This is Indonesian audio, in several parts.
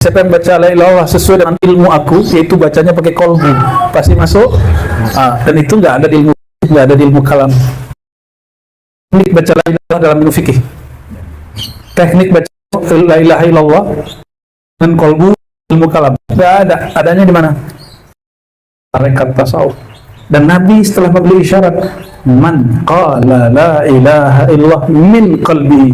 Siapa yang baca la ilaha illallah sesuai dengan ilmu aku, yaitu bacanya pakai kolbu, pasti masuk. Dan itu nggak ada di ilmu, nggak ada di ilmu kalam. Teknik baca la ilaha illallah dalam ilmu fikih. Teknik baca la ilaha illallah dengan kolbu ilmu kalam. Nggak ada. Adanya di mana? Tarekat tasawuf. Dan Nabi setelah memberi isyarat, man qala la ilaha illallah min qalbi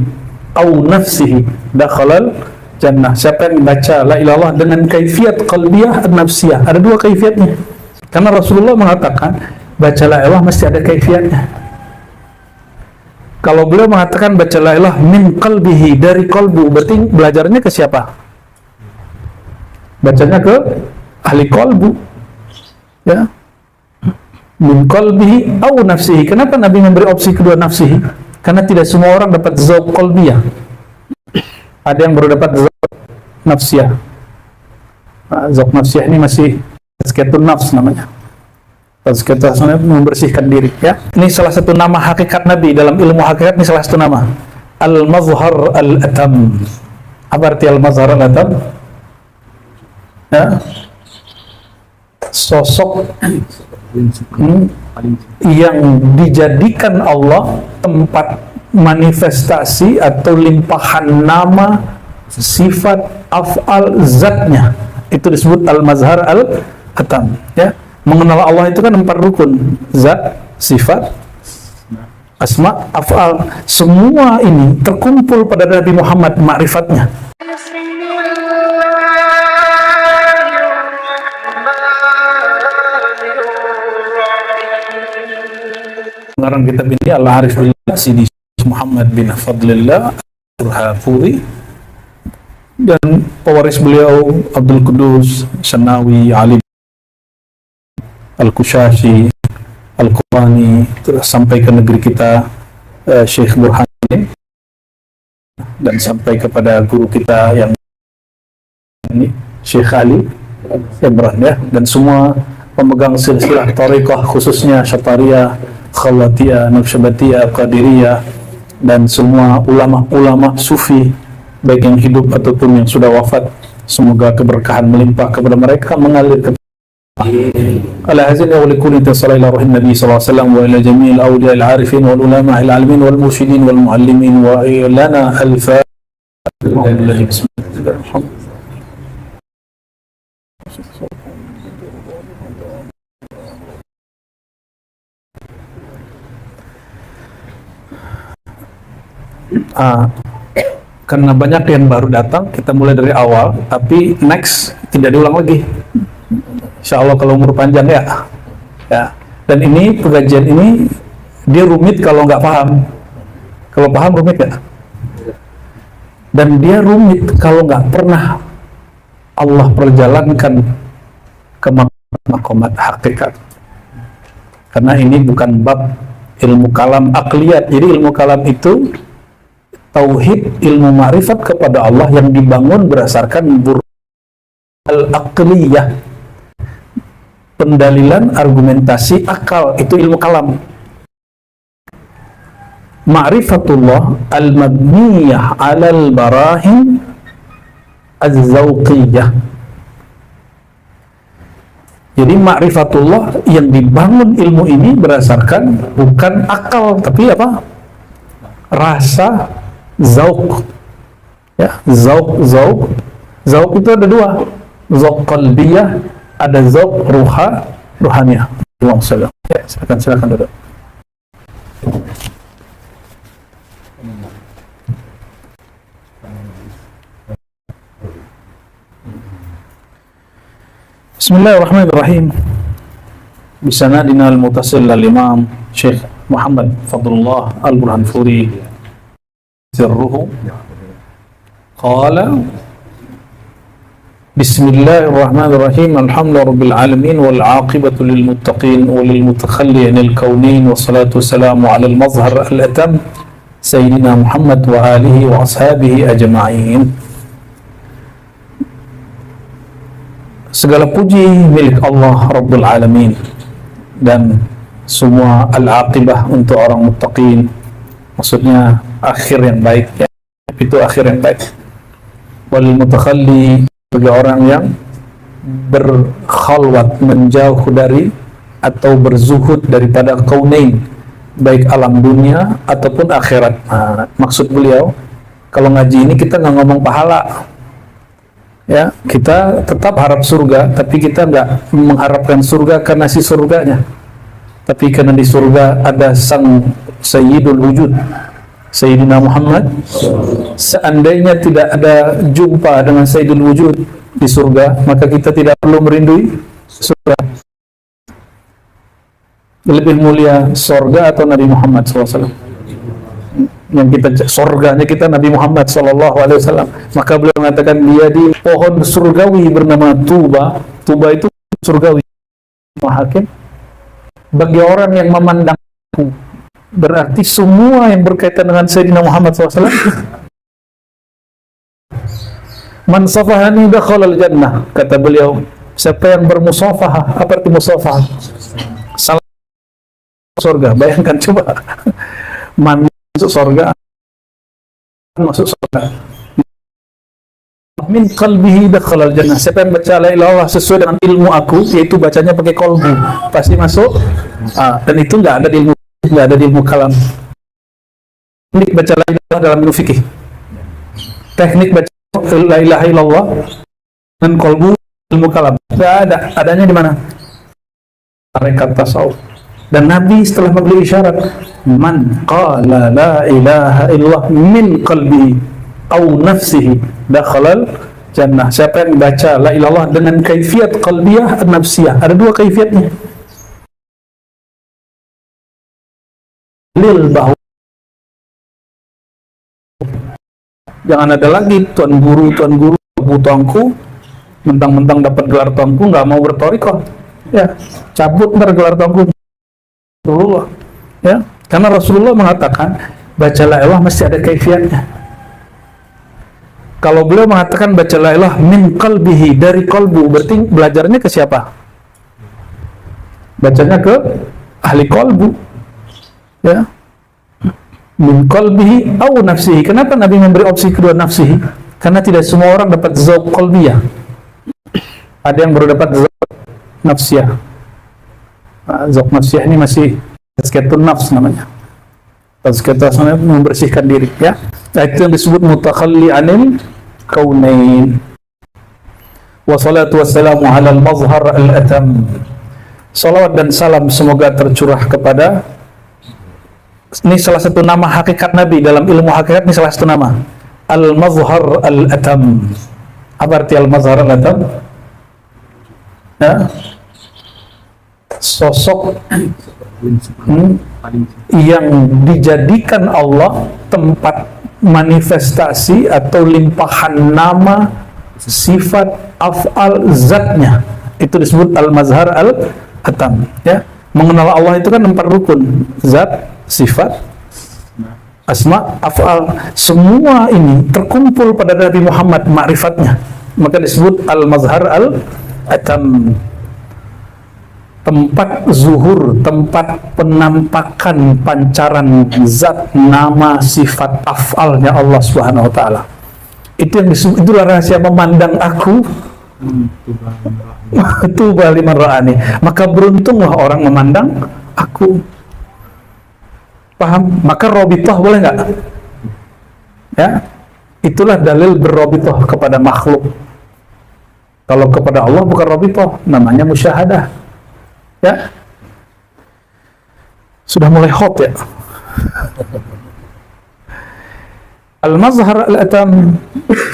au nafsihi dakhalal jannah. Siapa yang baca la ilaha illallah dengan kaifiat qalbiyah dan nafsiyah. Ada dua kaifiatnya. Karena Rasulullah mengatakan baca la ilaha mesti ada kaifiatnya. Kalau beliau mengatakan baca la ilaha min qalbihi, dari qalbu, berarti belajarnya ke siapa? Bacanya ke ahli qalbu. Ya. Min qalbihi au nafsihi. Kenapa Nabi memberi opsi kedua nafsihi? Karena tidak semua orang dapat zauq qalbiyah. Ada yang baru dapat zauq nafsiyah. Zauq nafsiyah ini masih tazkiyatun nafs namanya. Tazkiyatun nafs membersihkan diri, ya. Ini salah satu nama hakikat Nabi dalam ilmu hakikat, ini salah satu nama. Al-Mazhar Al-Atam. Apa arti Al-Mazhar Al-Atam? Ya. Sosok yang dijadikan Allah tempat manifestasi atau limpahan nama, sifat, af'al, zatnya. Itu disebut al-mazhar al-atam, ya. Mengenal Allah itu kan 4 rukun: zat, sifat, asma, af'al. Semua ini terkumpul pada Nabi Muhammad, ma'rifatnya. Pengarang kitab ini Al-Arif Billah Sidi Muhammad bin Fadlillah Al-Hafuri, dan pewaris beliau Abdul Qudus Sanawi Ali Al-Kushashi Al-Qurani, terus sampai ke negeri kita Syekh Burhanuddin, dan sampai kepada guru kita yang ini Syekh Ali Imran, ya, dan semua pemegang silsilah thariqah, khususnya Syatariyah, Khalatiyah, Naqsyabandiyah, Qadiriyah, dan semua ulama-ulama sufi baik yang hidup ataupun yang sudah wafat. Semoga keberkahan melimpah kepada mereka, mengalir ke ala hazin wa likulli tasalla ila ruhin nabi sallallahu alaihi wasallam wa ila jami'il awliya al-arifin wal ulama al-alimin wal mursyidin wal muallimin wa lana al-fatiha. Bismillahirrahmanirrahim. Karena banyak yang baru datang, kita mulai dari awal, tapi next tidak diulang lagi. Insya Allah kalau umur panjang, ya. Dan ini pengajian ini dia rumit kalau nggak paham. Kalau paham rumit, ya. Dan dia rumit kalau nggak pernah Allah perjalankan ke maqamat hakikat. Karena ini bukan bab ilmu kalam akliyat. Jadi ilmu kalam itu tauhid, ilmu ma'rifat kepada Allah yang dibangun berdasarkan al-aqliyah, pendalilan, argumentasi, akal. Itu ilmu kalam. Ma'rifatullah al-mabniyah alal barahin az-zawqiyah. Jadi ma'rifatullah yang dibangun ilmu ini berdasarkan bukan akal, tapi apa? Rasa, zauq, ya. Zauq itu ada dua, zauq qalbiyah, ada zauq ruhaniyah. Ya, silakan duduk. Bismillahirrahmanirrahim. Bisanadina al-mutasil al-imam Syekh Muhammad Fadlullah Al-Burhanfuri sirruhu qala Bismillahirrahmanirrahim. Alhamdulillahirabbil alamin wal 'aqibatu lil muttaqin walil mutakhallin kaunin wassalatu wassalamu 'alal mazhar al-atam sayyidina Muhammad wa alihi wa ashabihi ajma'in. Segala puji milik Allah Rabbul Alamin, dan semua al-aqibah untuk orang muttaqin, maksudnya akhir yang baik, ya. Itu akhir yang baik. Walil mutakhalli bagi orang yang berkhalwat, menjauh dari atau berzuhud daripada kaunain, baik alam dunia ataupun akhirat. Nah, maksud beliau, kalau ngaji ini kita nggak ngomong pahala, ya, kita tetap harap surga, tapi kita nggak mengharapkan surga karena si surganya, tapi karena di surga ada sang Sayyidul Wujud, Sayyidina Muhammad. Seandainya tidak ada jumpa dengan Sayyidul Wujud di surga, maka kita tidak perlu merindui surga. Lebih mulia surga atau Nabi Muhammad SAW? Yang kita surganya kita Nabi Muhammad SAW. Maka beliau mengatakan dia di pohon surgawi bernama Tuba. Tuba itu surgawi. Hakim, bagi orang yang memandangku, berarti semua yang berkaitan dengan Sayyidina Muhammad SAW. Man safahani dakhalal jannah, kata beliau, siapa yang bermusafahah. Apa arti musafahah? Salam surga. Bayangkan coba, man masuk surga, masuk surga. Min qalbihi dakhalal jannah, siapa yang baca la ilaha illallah sesuai dengan ilmu aku, yaitu bacanya pakai kolbu, pasti masuk. Dan itu nggak ada di ilmu kalam. Teknik baca la ilaha illallah dalam ilmu fikih, teknik baca la ilaha illallah dan kolbu ilmu kalam, nggak ada. Adanya di mana? Tarekat tasawuf. Dan Nabi setelah memberi isyarat, man qala la ilaha illallah min qalbihi au nafsihi dakhalal jannah, siapa yang baca la ilaha illallah dengan kaifiat qalbiyah dan nafsiyah. Ada dua kaifiatnya. Lil bahwa jangan ada lagi tuan guru tuanku, mentang-mentang dapat gelar tuanku nggak mau bertorikoh, ya cabut ntar gelar tuanku. Rasulullah, ya, karena Rasulullah mengatakan baca la ilaha mesti ada kaifiatnya. Kalau beliau mengatakan baca la ilaha min qalbihi, dari kolbu, berarti belajarnya ke siapa? Bacanya ke ahli kolbu, ya. Min qalbihi au nafsihi. Kenapa Nabi memberi opsi kedua nafsihi? Karena tidak semua orang dapat zauq qalbiyah. Ada yang baru dapat zauq nafsiyah. Zauq nafsiyah ini masih tazkiyatun nafs namanya. Tazkiyatun nafs membersihkan diri, ya. Nah, itu yang disebut mutakhalli anil kaunain. Wassalatu wassalamu ala al-mazhar al-atam. Salawat dan salam semoga tercurah kepada, ini salah satu nama hakikat Nabi dalam ilmu hakikat, ini salah satu nama, al-mazhar al-atam. Apa arti al-mazhar al-atam? Ya, sosok yang dijadikan Allah tempat manifestasi atau limpahan nama, sifat, af'al, zatnya. Itu disebut al-mazhar al-atam, ya. Mengenal Allah itu kan 4 rukun: zat, sifat, asma, af'al. Semua ini terkumpul pada Nabi Muhammad ma'rifatnya, maka disebut al-mazhar al-atam. Tempat zuhur, tempat penampakan pancaran zat, nama, sifat, af'alnya Allah Subhanahu wa ta'ala. Itu yang disebut, itulah rahasia memandang aku. Tuba liman ra'ani, maka beruntunglah orang memandang aku. Paham? Maka robitoh boleh nggak? Ya, itulah dalil berrobitoh kepada makhluk. Kalau kepada Allah bukan robitoh, namanya musyahadah. Ya, sudah mulai hot ya. Al-mazhar al-atam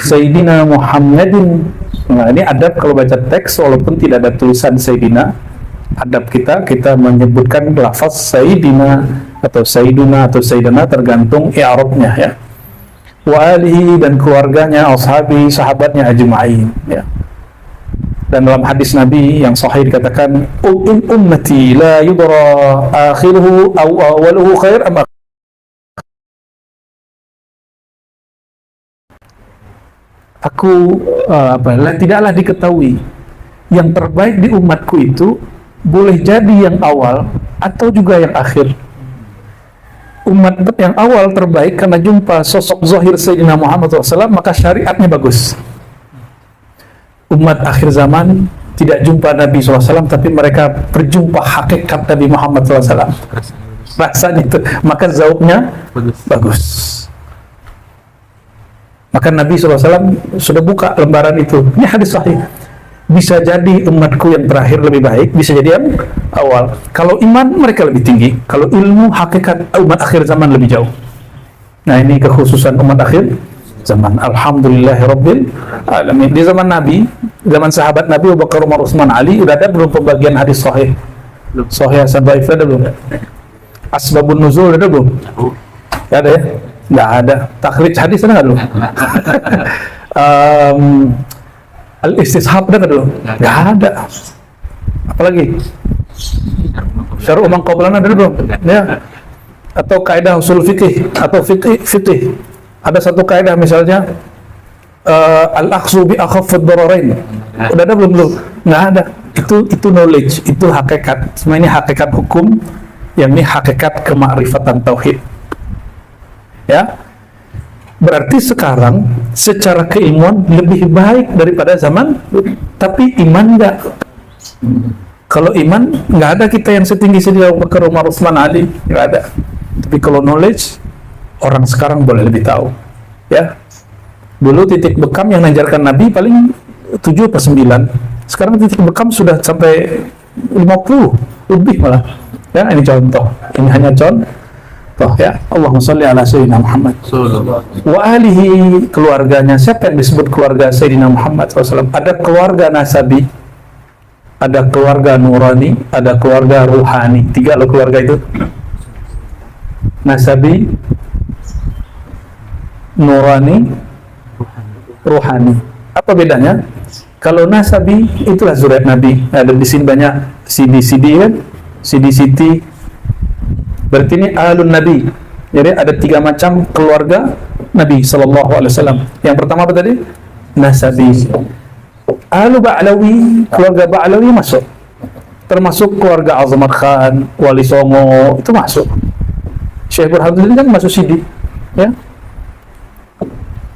Sayyidina Muhammadin. Nah, ini adab kalau baca teks walaupun tidak ada tulisan Sayyidina. Adab kita menyebutkan lafaz Sayyidina atau Sayyiduna atau Sayyidina tergantung i'rabnya, ya. Wa alihi, dan keluarganya, ashabi, sahabatnya ajma'in, ya. Dan dalam hadis Nabi yang sahih dikatakan, in ummati la yudra akhiruhu aw awaluhu khair am. Tidaklah diketahui yang terbaik di umatku itu boleh jadi yang awal atau juga yang akhir. Umat yang awal terbaik karena jumpa sosok zahir Sayyidina Muhammad SAW, maka syariatnya bagus. umat akhir zaman tidak jumpa Nabi SAW, tapi mereka berjumpa hakikat Nabi Muhammad SAW. Rasanya itu, maka zauknya bagus. Maka Nabi SAW sudah buka lembaran itu. Ini hadis sahih. Bisa jadi umatku yang terakhir lebih baik, bisa jadi yang awal. Kalau iman mereka lebih tinggi, kalau ilmu hakikat umat akhir zaman lebih jauh. Nah, ini kekhususan umat akhir zaman. Alhamdulillahirabbil alamin. Di zaman Nabi, zaman sahabat Nabi Abu Bakar, Umar, Utsman, Ali, udah ada belum pembagian hadis sahih? Sahih Hasan Dhaif ada belum? Asbabun nuzul ada belum? Nggak ada ya? Nggak ada. Takhrij hadis ada nggak dulu? Al-istishab ada nggak dulu? Nggak ada. Apalagi? Syar'u man qablana ada belum? Ya. Atau kaidah usul fikih atau fikih. Ada satu kaidah misalnya al-akhzu bi akhaffid dararain. Udah ada belum? Nggak ada. Itu knowledge, itu hakikat. Semua ini hakikat hukum, yang ini hakikat kemakrifatan tauhid. Ya. Berarti sekarang secara keilmuan lebih baik daripada zaman, tapi iman enggak. Kalau iman nggak ada kita yang setinggi Abu Bakar, Umar, Utsman, Ali, nggak ada. Tapi kalau knowledge, orang sekarang boleh lebih tahu. Ya, dulu titik bekam yang mengajarkan Nabi paling 7 atau 9. Sekarang titik bekam sudah sampai 50 lebih malah. Ya, ini contoh. Ini hanya contoh ya. Allahumma sholli ala sayyidina Muhammad wa alihi, keluarganya. Siapa yang disebut keluarga Sayyidina Muhammad SAW? Ada keluarga nasabi, ada keluarga nurani, ada keluarga ruhani. 3 loh keluarga itu. Nasabi, nurani, ruhani. Apa bedanya? Kalau nasabi itulah zuriat Nabi. Ada di sini banyak CD kan? CD. Berarti ini alun Nabi. Jadi ada 3 macam keluarga Nabi sallallahu alaihi wasallam. Yang pertama apa tadi? Nasabi. Alu Ba'lawi, keluarga Ba'lawi masuk. Termasuk keluarga Azamat Khan, Wali Songo, itu masuk. Syekh Burhanuddin kan masuk Sidi, ya.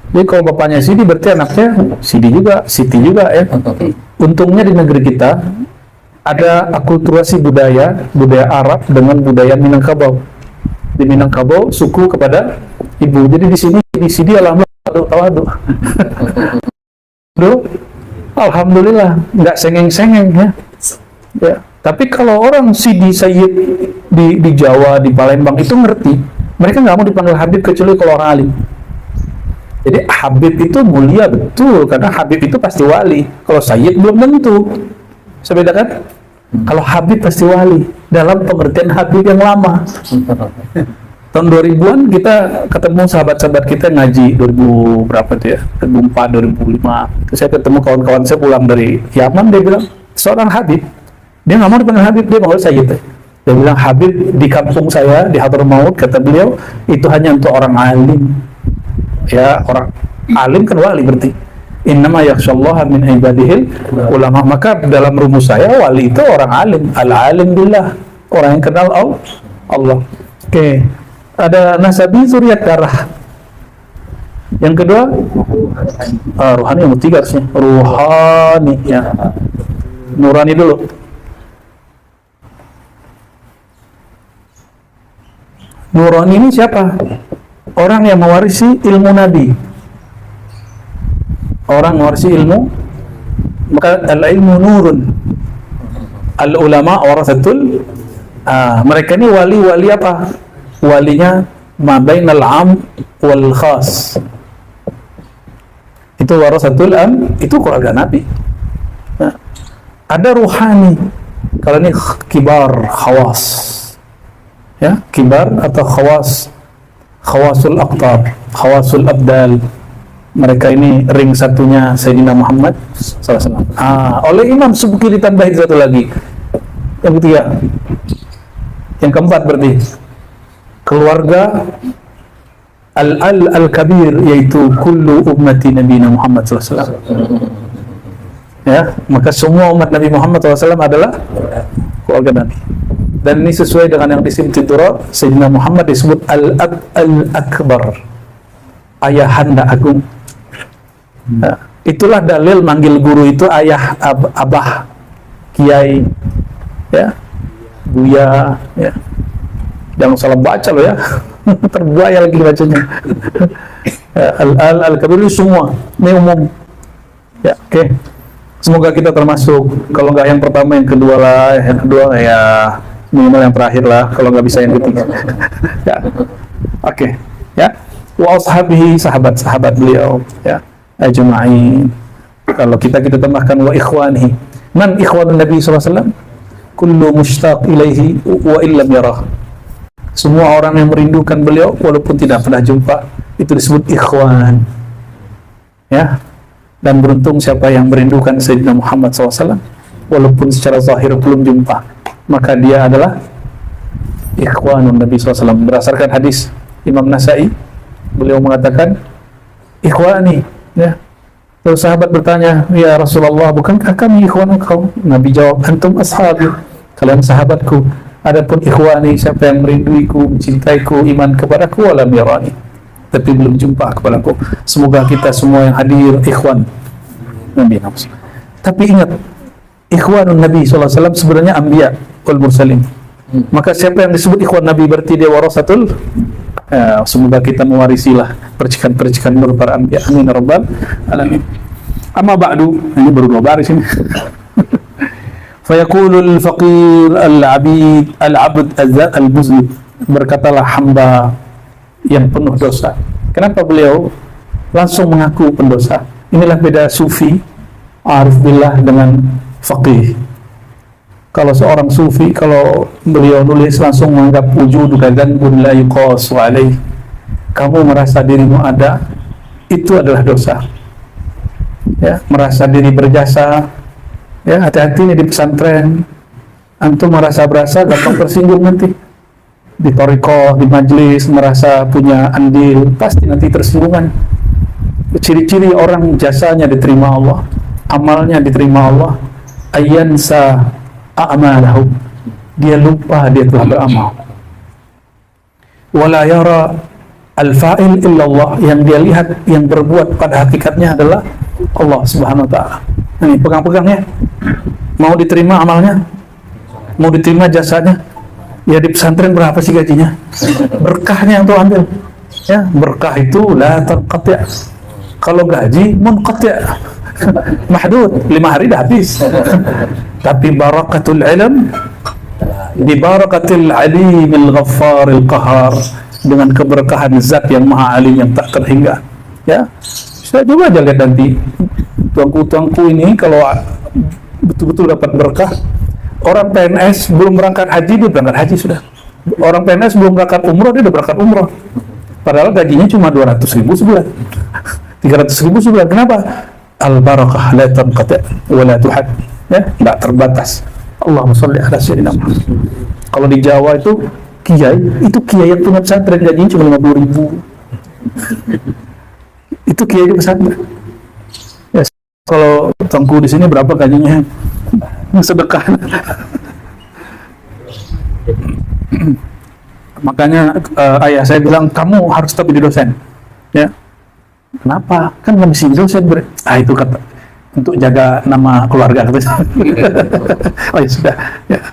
Jadi kalau bapaknya Sidi berarti anaknya Sidi juga, Siti juga, ya. Untungnya di negeri kita ada akulturasi budaya Arab dengan budaya Minangkabau. Di Minangkabau suku kepada ibu. Jadi di sini di Sidi alhamdulillah tawadu. Alhamdulillah nggak sengeng-sengeng ya. Ya. Tapi kalau orang Sidi Sayyid di Jawa, di Palembang itu ngerti, mereka nggak mau dipanggil Habib kecuali kalau orang alim. Jadi Habib itu mulia betul, karena Habib itu pasti wali. Kalau Sayyid belum tentu. Bisa bedakan? Kalau Habib pasti wali, dalam pengertian Habib yang lama. Tahun 2000-an kita ketemu sahabat-sahabat kita ngaji 2000 berapa tuh ya? 2004, 2005. Terus saya ketemu kawan-kawan saya pulang dari Yaman, dia bilang seorang Habib. Dia nggak mau dipanggil Habib, dia panggil Sayyid. Dia bilang Habib di kampung saya di Hadramaut, kata beliau, itu hanya untuk orang alim. Ya, orang alim kan wali berarti. Innama yakhsyallaha min ibadihil ulama. Maka dalam rumus saya wali itu orang alim, al-alim billah, orang yang kenal Allah. Oke. Ada nasabi zuriat darah. Yang kedua ruhani, yang ketiga harusnya ruhani ya. Nurani dulu. Nurani ini siapa? Orang yang mewarisi ilmu Nabi. Orang mewarisi ilmu, maka al-ilmu nurun. Al-ulama warasatul. Mereka ini wali-wali apa? Walinya ma bainal am wal khas. Itu warasatul am, itu keluarga Nabi. Nah, ada ruhani. Kalau ini kibar khawas. Ya, kibar atau khawas. Khawasul aqtab, khawasul abdal. Mereka ini ring satunya Sayyidina Muhammad SAW. Oleh Imam Subki ditambahin satu lagi. Yang ketiga. Yang keempat berarti keluarga al-kabir, yaitu kullu ummati Nabi Muhammad SAW. Ya, maka semua umat Nabi Muhammad SAW adalah keluarga Nabi. Dan ini sesuai dengan yang disebut Sayyidina Muhammad disebut al-akbar, ayahanda agung. Itulah dalil manggil guru itu ayah, abah, kiai, ya, buya, ya. Jangan salah baca loh ya. Terbuaya lagi bacanya. Al-kabir itu semua, ini umum. Ya, oke. Semoga kita termasuk, kalau nggak yang pertama, yang kedua lah, yang kedua ya minimal yang terakhir lah, kalau nggak bisa yang ketiga. Ya, oke. Ya, wa ashabihi, sahabat-sahabat beliau, ya, ajma'in. Kalau kita tambahkan wa ikhwanihi. Man ikhwanun Nabi SAW? Kullu mushtaq ilaihi wa illam yarah. Semua orang yang merindukan beliau walaupun tidak pernah jumpa, itu disebut ikhwan. Ya. Dan beruntung siapa yang merindukan Sayyidina Muhammad SAW walaupun secara zahir belum jumpa, maka dia adalah ikhwanun Nabi SAW. Berdasarkan hadis Imam Nasai, beliau mengatakan ikhwani, ya. Terus sahabat bertanya, ya Rasulullah, bukankah kami ikhwan engkau? Nabi jawab, antum ashabi, kalian sahabatku. Adapun ikhwani, siapa yang merinduiku, mencintaiku, iman kepadaku, walam yarani, tapi belum jumpa kepadaku. Semoga kita semua yang hadir ikhwan Nabi. Tapi ingat, ikhwanun Nabi SAW sebenarnya anbiya wal mursalin. Maka siapa yang disebut ikhwan Nabi berarti dia warasatul. Semoga kita mewarisilah percikan-percikan nur para anbiya. Amin ya rabbal alamin. Amma ba'du, ini baru 2 baris ini. Fayaqulul faqir al-abid al-abd al-muznib, berkatalah hamba yang penuh dosa. Kenapa beliau langsung mengaku pendosa? Inilah beda sufi, arif billah dengan faqih. Kalau seorang sufi, kalau beliau nulis langsung menganggap wujuduka dzanbun la yuqasu alaih. Kamu merasa dirimu ada, itu adalah dosa. Ya, merasa diri berjasa. Ya, hati-hati nih di pesantren. Antum merasa-berasa gampang tersinggung nanti. Di thariqah, di majlis, merasa punya andil, pasti nanti tersinggungan. Ciri-ciri orang jasanya diterima Allah, amalnya diterima Allah, ayyansa a'malahu, dia lupa dia telah beramal. Wala yara al-fa'il illallah, yang dia lihat, yang berbuat pada hakikatnya adalah Allah Subhanahu wa ta'ala. Ini pegang-pegang ya. Mau diterima amalnya? Mau diterima jasanya? Ya di pesantren berapa sih gajinya? Berkahnya yang tuh ambil. Ya, berkah itu la tanqati'. Kalau gaji munqati'. Mahdud, 5 hari dah habis. Tapi barakatul ilm bi barakatil alimil ghaffaril qahar, dengan keberkahan zat yang maha alim yang tak terhingga. Ya. Saya coba aja lihat nanti tuangku-tuangku ini kalau betul-betul dapat berkah. Orang PNS belum berangkat haji, dia berangkat haji sudah. Orang PNS belum berangkat umroh, dia udah berangkat umroh. Padahal gajinya cuma 200.000 sebulan, 300.000 sebulan. Kenapa? Al-barakah la tanqati' wa la tuhad. Ya, tidak terbatas. Allahumma sholli ala sayyidina Muhammad. Kalau di Jawa itu kiai yang punya pesantren gajinya cuma 50.000. Itu kiai di pesantren. Ya, kalau tangku di sini berapa gajinya? Sedekah. Makanya ayah saya bilang, kamu harus tetap jadi dosen. Ya. Kenapa? Kan nggak bisa dosen. Itu kata untuk jaga nama keluarga. Oh ya sudah. Ya.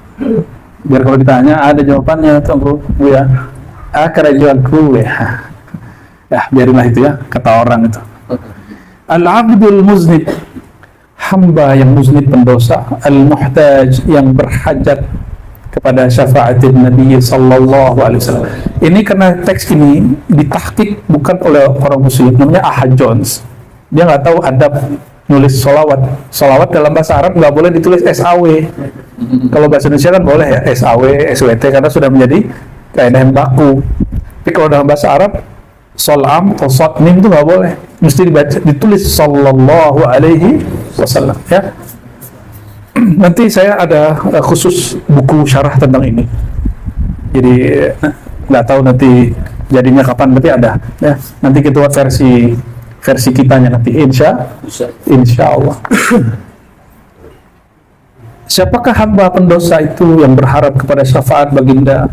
Biar kalau ditanya ada jawabannya, tunggu Bu ya. Kerajaanku ya. Ya biarinlah itu ya, kata orang itu. Al-abdul muznib, hamba yang muznib pendosa, al-muhtaj yang berhajat kepada syafaatin Nabi sallallahu alaihi wasallam. Ini karena teks ini ditahqiq bukan oleh orang muslim, namanya Ahad Jones. Dia nggak tahu adab nulis solawat. Solawat dalam bahasa Arab nggak boleh ditulis SAW. Kalau bahasa Indonesia kan boleh ya, SAW, SWT, karena sudah menjadi kaidah yang baku. Tapi kalau dalam bahasa Arab, solam atau sotnim itu nggak boleh, mesti ditulis sallallahu alaihi wasallam. Ya. Nanti saya ada khusus buku syarah tentang ini. Jadi nggak tahu nanti jadinya kapan, tapi ada. Ya. Nanti kita buat versi kitanya nanti, insya Allah. Siapakah hamba pendosa itu yang berharap kepada syafaat baginda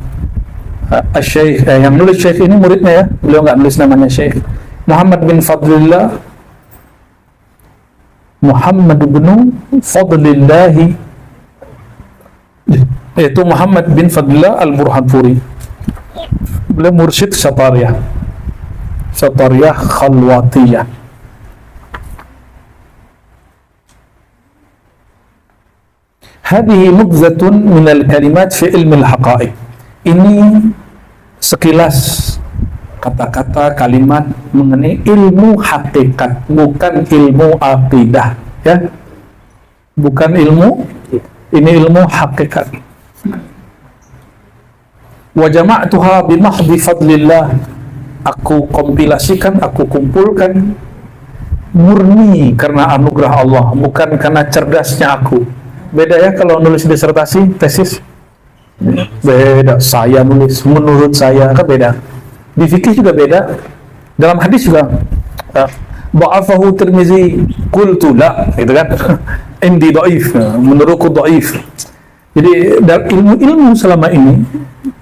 Syekh, yang nulis Syekh ini muridnya ya, beliau nggak nulis namanya Syekh Muhammad bin Fadlillah Muhammad bin Fadlillah, yaitu Muhammad bin Fadlillah Al-Burhanpuri. Beliau mursyid Syatariyah Khalwatiyah. Hadhihi nubzatun minal kalimat fi ilmi al-haqa'iq. Ini sekilas kata-kata kalimat mengenai ilmu hakikat, bukan ilmu aqidah, ya. Bukan ilmu, ini ilmu hakikat. Wa jama'tuha bi mahdhi fadlillah. Aku kompilasikan, aku kumpulkan murni karena anugerah Allah, bukan karena cerdasnya aku. Beda ya kalau nulis disertasi, tesis. Beda, saya nulis menurut saya, kan beda. Di fikih juga beda, dalam hadis juga. Ba'afahu Tirmizi, qultu la, gitu kan. Indi dhaif, menurutku dhaif. Jadi dalam ilmu selama ini,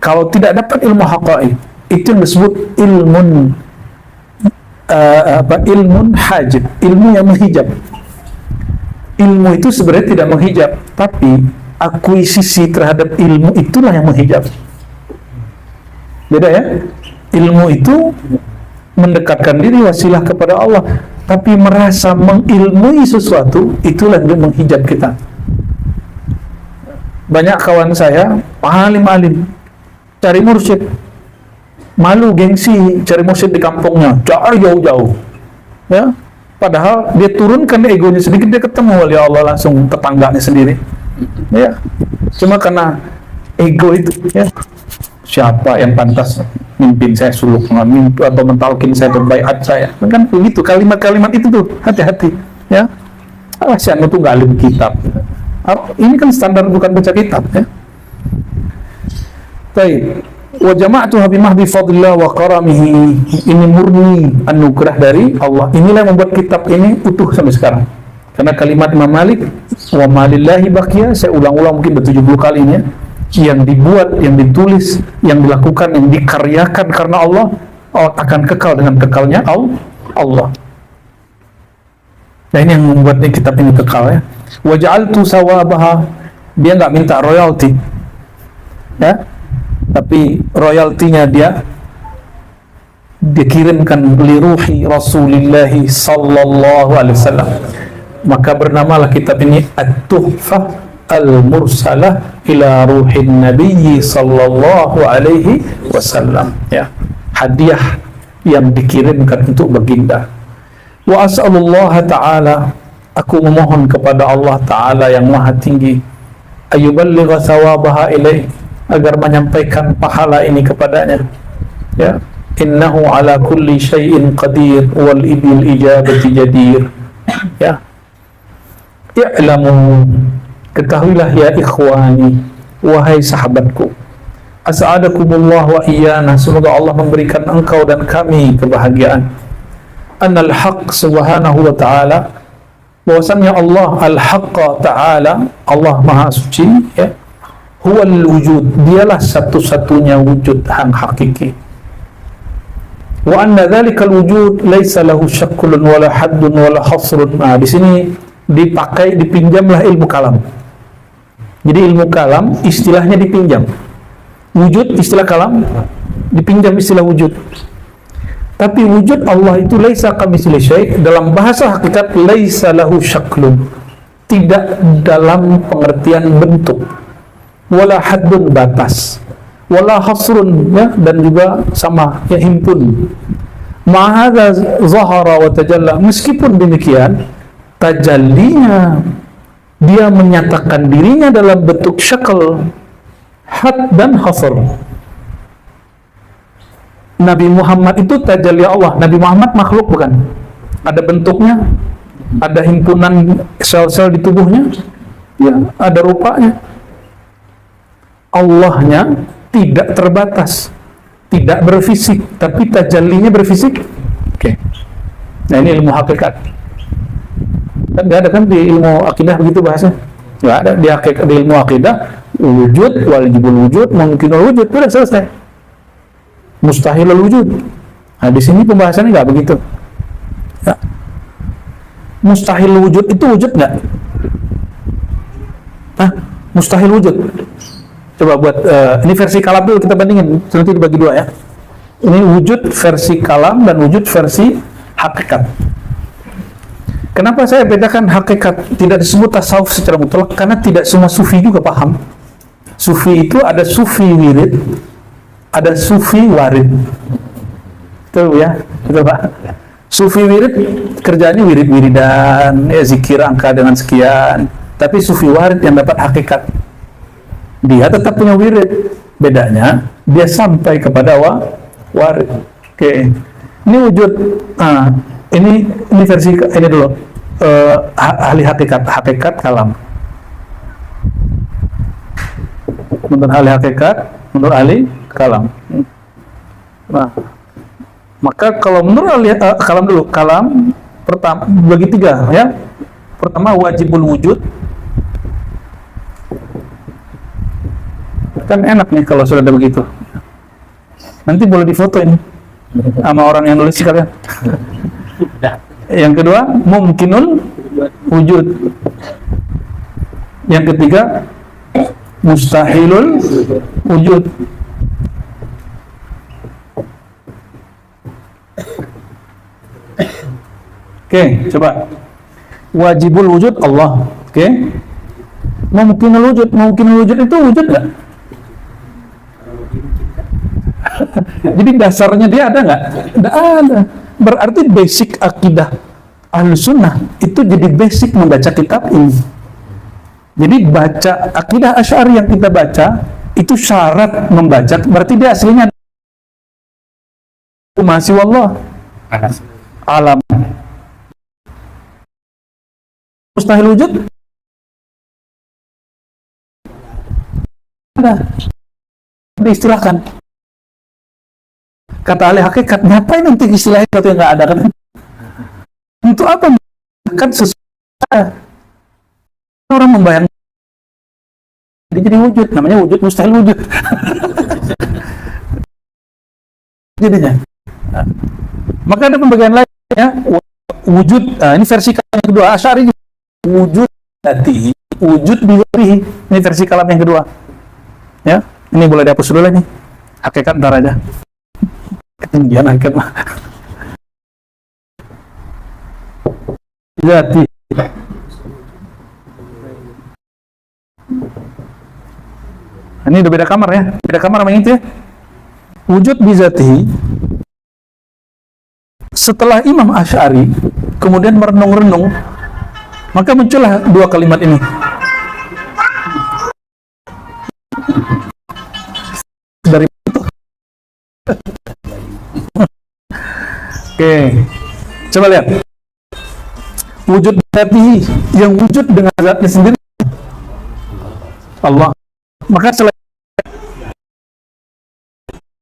kalau tidak dapat ilmu haqa'iq, itu yang disebut ilmun ilmun hajib, ilmu yang menghijab. Ilmu itu sebenarnya tidak menghijab, tapi akuisisi terhadap ilmu itulah yang menghijab. Beda ya? Ilmu itu mendekatkan diri, wasilah kepada Allah, tapi merasa mengilmui sesuatu, itulah yang menghijab kita. Banyak kawan saya alim-alim cari mursyid, malu, gengsi cari mursyid di kampungnya, jauh-jauh, ya. Padahal dia turunkan egonya sedikit, dia ketemu wali Allah langsung, tetangganya sendiri, ya. Cuma karena ego itu, ya, siapa yang pantas mimpin saya suluk, mimpi atau mentalkin saya, berbaiat saya, kan begitu kalimat-kalimat itu tuh, hati-hati, ya. Si anu tuh nggak alim kitab. Ini kan standar bukan baca kitab, ya. Baik. Wa jama'tuha bi mahdi fadlillah wa karamihi. Ini murni anugerah dari Allah. Inilah yang membuat kitab ini utuh sampai sekarang. Karena kalimat Imam Malik, wa malillahi baqiya, saya ulang-ulang mungkin 70 kali ini, ya, yang dibuat, yang ditulis, yang dilakukan, yang dikaryakan karena Allah, akan kekal dengan kekalnya Allah. Nah, ini yang membuat kitab ini kekal, ya. Wa ja'altu sawabaha, dia nggak minta royalti, ya, tapi royaltinya dia dikirimkan li ruhi Rasulullah sallallahu alaihi wasallam. Maka bernamalah kitab ini At-Tuhfah Al-Mursalah ila ruhin Nabi sallallahu alaihi wasallam, ya. Hadiah yang dikirimkan untuk baginda. Wa as'alullah ta'ala, aku memohon kepada Allah Ta'ala yang maha tinggi, ayyuballigha thawabaha ilaih, agar menyampaikan pahala ini kepadanya, ya. Innahu ala kulli syai'in qadir wal idil ijabati jadir, ya. I'lamu, ketahuilah ya ikhwani, wahai sahabatku, as'adakumullah wa iyana, semoga Allah memberikan engkau dan kami kebahagiaan. Annal haq subhanahu wa ta'ala, bahwasannya Allah al-haqqa ta'ala, Allah maha suci, ya, huwal wujud, dialah satu-satunya wujud yang hakiki. Wa anna dzalikal wujud laisa lahu syaklun wala haddun wala hasrun. Nah, di sini dipinjamlah ilmu kalam. Jadi ilmu kalam istilahnya dipinjam. Wujud istilah kalam, dipinjam istilah wujud. Tapi wujud Allah itu laisa kamitslihi syai', dalam bahasa hakikat laisa lahu syaklun, tidak dalam pengertian bentuk, wala haddun batas, wala hasrun, ya, dan juga sama, ya, himpun. Ma'adha zahara wa tajalla, meskipun demikian tajallinya, dia menyatakan dirinya dalam bentuk syakl, had dan hasr. Nabi Muhammad itu tajalli Allah. Nabi Muhammad makhluk bukan? Ada bentuknya, ada himpunan sel-sel di tubuhnya, ya, ada rupanya. Allahnya tidak terbatas, tidak berfisik, tapi tajallinya berfisik. Oke. Nah, ini ilmu hakikat. Kan nggak ada kan di ilmu akidah begitu bahasa? Nggak ada di ilmu akidah. Wujud, wajibul wujud, mungkinul wujud, sudah selesai. Mustahilul wujud. Nah, di sini pembahasannya nggak begitu. Ya. mustahil wujud itu wujud nggak? Hah? Mustahil wujud. Coba buat ini versi kalam dulu, kita bandingin, nanti dibagi dua ya. Ini wujud versi kalam dan wujud versi hakikat. Kenapa saya bedakan hakikat? Tidak disebut tasawuf secara mutlak karena tidak semua sufi juga paham. Sufi itu ada sufi wirid, ada sufi warid. Betul ya? Betul Pak? Sufi wirid kerjaannya wirid-wiridan, ya zikir angka dengan sekian. Tapi sufi warid yang dapat hakikat, dia tetap punya wirid. Bedanya dia sampai kepada warid. Oke. Ini wujud. Ini versi ini dulu. Ahli hakikat kalam. Menurut ahli hakikat, menurut ahli kalam. Nah, maka kalau menurut ahli kalam dulu, kalam pertama bagi tiga ya. Pertama wajibul wujud. Kan enak nih kalau sudah ada begitu. Nanti boleh difoto ini sama orang yang nulis sekalian. Yang kedua mungkinul wujud. Yang ketiga mustahilul wujud. Oke, coba wajibul wujud Allah. Oke, mungkinul wujud itu wujud nggak? Jadi dasarnya dia ada nggak? Tidak ada. Berarti basic akidah Ahlussunnah itu jadi basic membaca kitab ini. Jadi baca akidah Asy'ari yang kita baca itu syarat membaca. Berarti dia aslinya masih wallah alam. Mustahil wujud ada. Diistilahkan. Kata ahli hakikat, ngapain nanti istilahnya sesuatu yang nggak ada kan? Untuk apa? Kan sesuatu orang membayangkan jadi wujud, namanya wujud mustahil wujud. Jadinya. Nah, maka ada pembagian lain ya, wujud. Ini versi kalam yang kedua. Asy'ari wujud dzati, wujud bidhatihi. Ini versi kalam yang kedua. Ya, ini boleh dihapus dulu nih. Hakikat ntar aja. Ketinggian hakikat mah. Dzati. Ini udah beda kamar ya. Beda kamar sama yang itu ya. Wujud bizatihi. Setelah Imam Asy'ari kemudian merenung-renung, maka muncullah dua kalimat ini. Dari itu. Oke. Coba lihat. Wujud dzatihi, yang wujud dengan zatnya sendiri Allah. Maka selain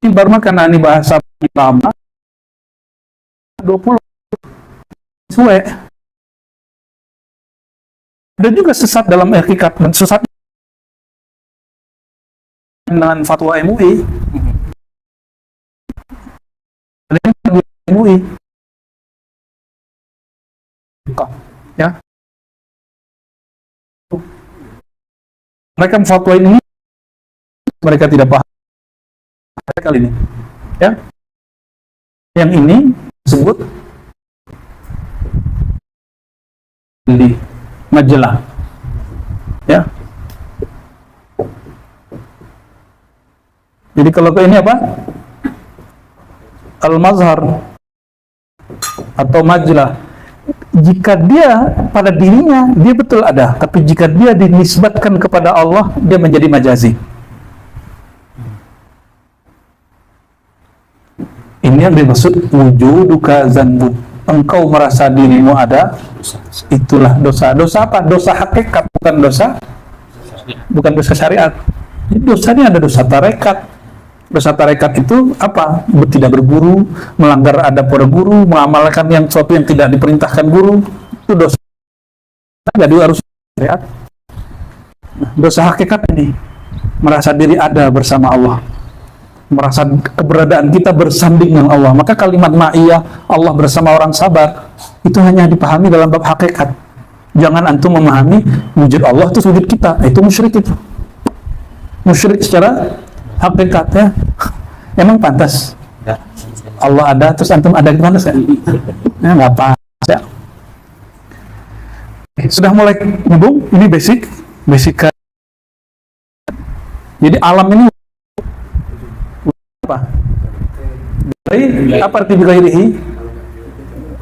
ini baru karena ini bahasa lama 20 sesuai. Ada juga sesat dalam hakikat dan sesat dengan fatwa MUI. MUI ya, mereka fatwa ini mereka tidak paham kali ini ya. Yang ini disebut di majalah ya. Jadi kalau ke ini apa? Al-Mazhar atau majalah. Jika dia pada dirinya dia betul ada, tapi jika dia dinisbatkan kepada Allah, dia menjadi majazi. Ini yang dimaksud wujuduka zanbun. Engkau merasa dirimu ada, itulah dosa. Dosa apa? Dosa hakikat, bukan dosa syariat. Jadi dosanya ada dosa tarekat. Dosa tarekat itu apa? Tidak berguru, melanggar adab pada guru, mengamalkan yang sesuatu yang tidak diperintahkan guru, itu dosa. Jadi harus syariat. Nah, dosa hakikat ini merasa diri ada bersama Allah, merasa keberadaan kita bersanding dengan Allah. Maka kalimat ma'iyah, Allah bersama orang sabar, Itu hanya dipahami dalam bab hakikat. Jangan antum memahami wujud Allah itu wujud kita. Itu musyrik itu. Musyrik secara hakikat ya. Emang pantas Allah ada terus antum ada gitu, pantas ya? Ya nggak pantas ya. Sudah mulai nyambung. Ini basic. Jadi alam ini apa? Apa arti ghairihi?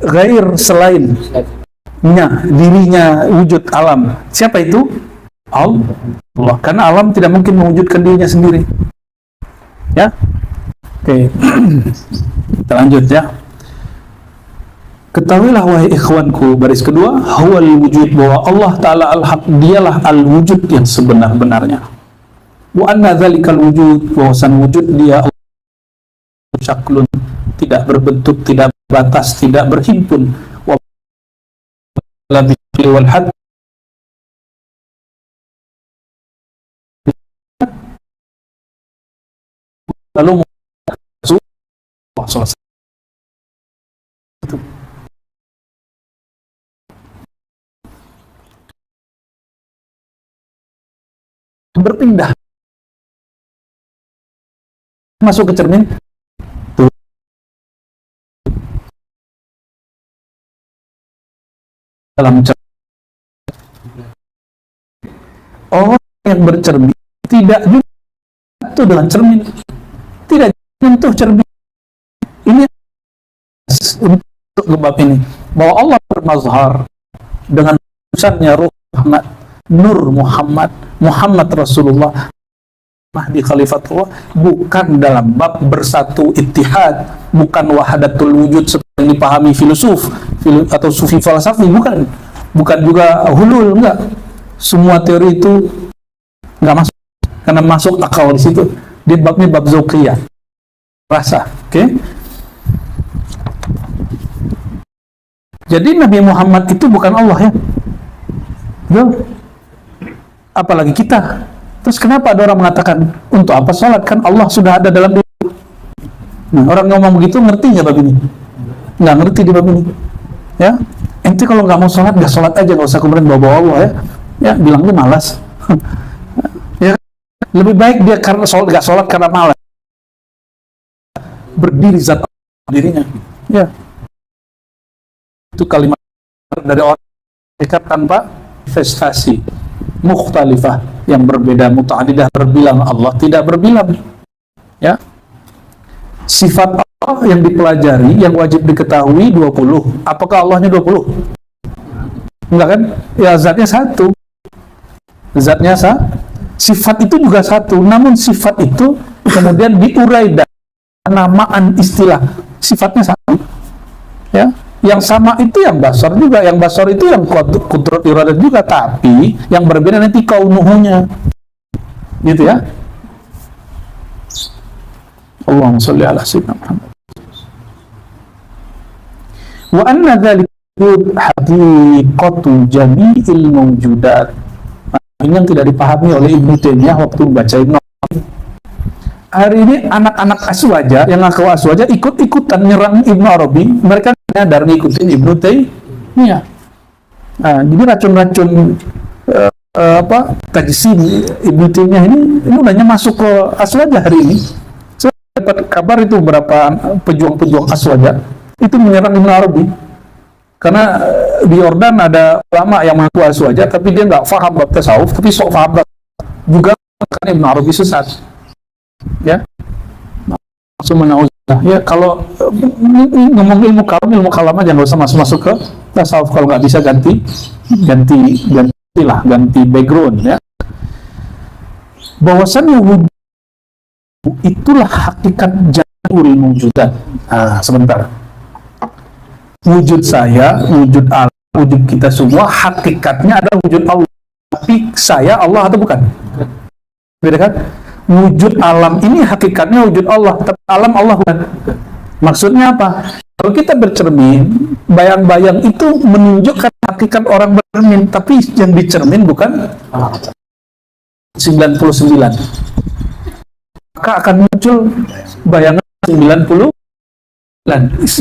Ghair selainnya, dirinya wujud alam. Siapa itu? Allah. Karena alam tidak mungkin mewujudkan dirinya sendiri. Ya. Oke. Kita lanjut ya. Ketahuilah wahai ikhwanku, baris kedua, huwal wujud, bahwa Allah Ta'ala al-haq, dialah al-wujud yang sebenar-benarnya. Wa anna dzalikal wujud, bahwasan wujud dia syaklun, tidak berbentuk, tidak batas, tidak berhimpun. Wa la bi'li wal had, lalu selesai. Berpindah masuk ke cermin tuh. Dalam cermin, orang yang bercermin tidak itu dengan cermin, tidak menyentuh cermin. Ini untuk bab ini, bahwa Allah bermazhar dengan tulisannya Ruh Muhammad, Nur Muhammad, Muhammad Rasulullah, Mahdi Khalifatullah, bukan dalam bab bersatu ittihad, bukan wahdatul wujud seperti yang dipahami filosof atau sufi falsafi, bukan juga hulul, enggak. Semua teori itu enggak masuk, karena masuk akal di situ. Di babnya bab zauqiyah, rasa. Oke. Jadi Nabi Muhammad itu bukan Allah ya. Betul? Apalagi kita. Terus kenapa ada orang mengatakan untuk apa sholat, kan Allah sudah ada dalam diri? Nah, orang ngomong begitu ngerti nggak bab ini? Nggak ngerti di bab ini. Ya, ente kalau nggak mau sholat, nggak sholat aja, nggak usah kemudian bawa Allah ya. Ya, bilangnya malas. Ya, lebih baik dia karena sholat, nggak sholat karena malas. Berdiri zat dirinya. Ya, itu kalimat dari orang dekat tanpa investasi. Mukhtalifah, yang berbeda, muta'adidah, berbilang. Allah tidak berbilang. Ya. Sifat Allah yang dipelajari, yang wajib diketahui 20. Apakah Allahnya 20? Enggak kan? Ya, zatnya satu. Zatnya sifat itu juga satu. Namun sifat itu kemudian diurai dan penamaan istilah. Sifatnya satu. Ya. Yang sama itu yang basar juga, yang basar itu yang kudrat iradat juga, tapi yang berbeda nanti kaunuhunya, gitu ya. Allahumma sholli ala sayyidina Muhammad. Wa anna dzalika haqiqatu jami'il mawjudat. Ini yang tidak dipahami oleh Ibnu Taimiyah waktu membaca Ibnu Arabi. Hari ini anak-anak aswaja yang ngaku aswaja ikut-ikutan nyerang Ibnu Arabi. Mereka nyadar ngikutin Ibnu Taimiyah. Nah, jadi racun-racun tajsim Ibnu Taimiyah ini udahnya masuk ke aswaja hari ini. Saya dapat kabar itu beberapa pejuang-pejuang aswaja itu menyerang Ibnu Arabi. Karena di Yordan ada ulama yang mengaku aswaja tapi dia nggak paham bab tasawuf, tapi sok paham juga kan Ibnu Arabi sesat. Ya, langsung menauzubillah. Ya, kalau ngomong ilmu kalam aja nggak usah masuk ke tasawuf. Kalau nggak bisa ganti background ya. Bahwasannya wujud itulah hakikat jami'ul mawjudat. Sebentar. Wujud saya, wujud Allah, wujud kita semua hakikatnya adalah wujud Allah. Tapi saya Allah atau bukan? Beda kan? Wujud alam ini hakikatnya wujud Allah, tapi alam Allah bukan. Maksudnya apa? Kalau kita bercermin, bayang-bayang itu menunjukkan hakikat orang bercermin, tapi yang dicermin bukan 99. Maka akan muncul bayangan 90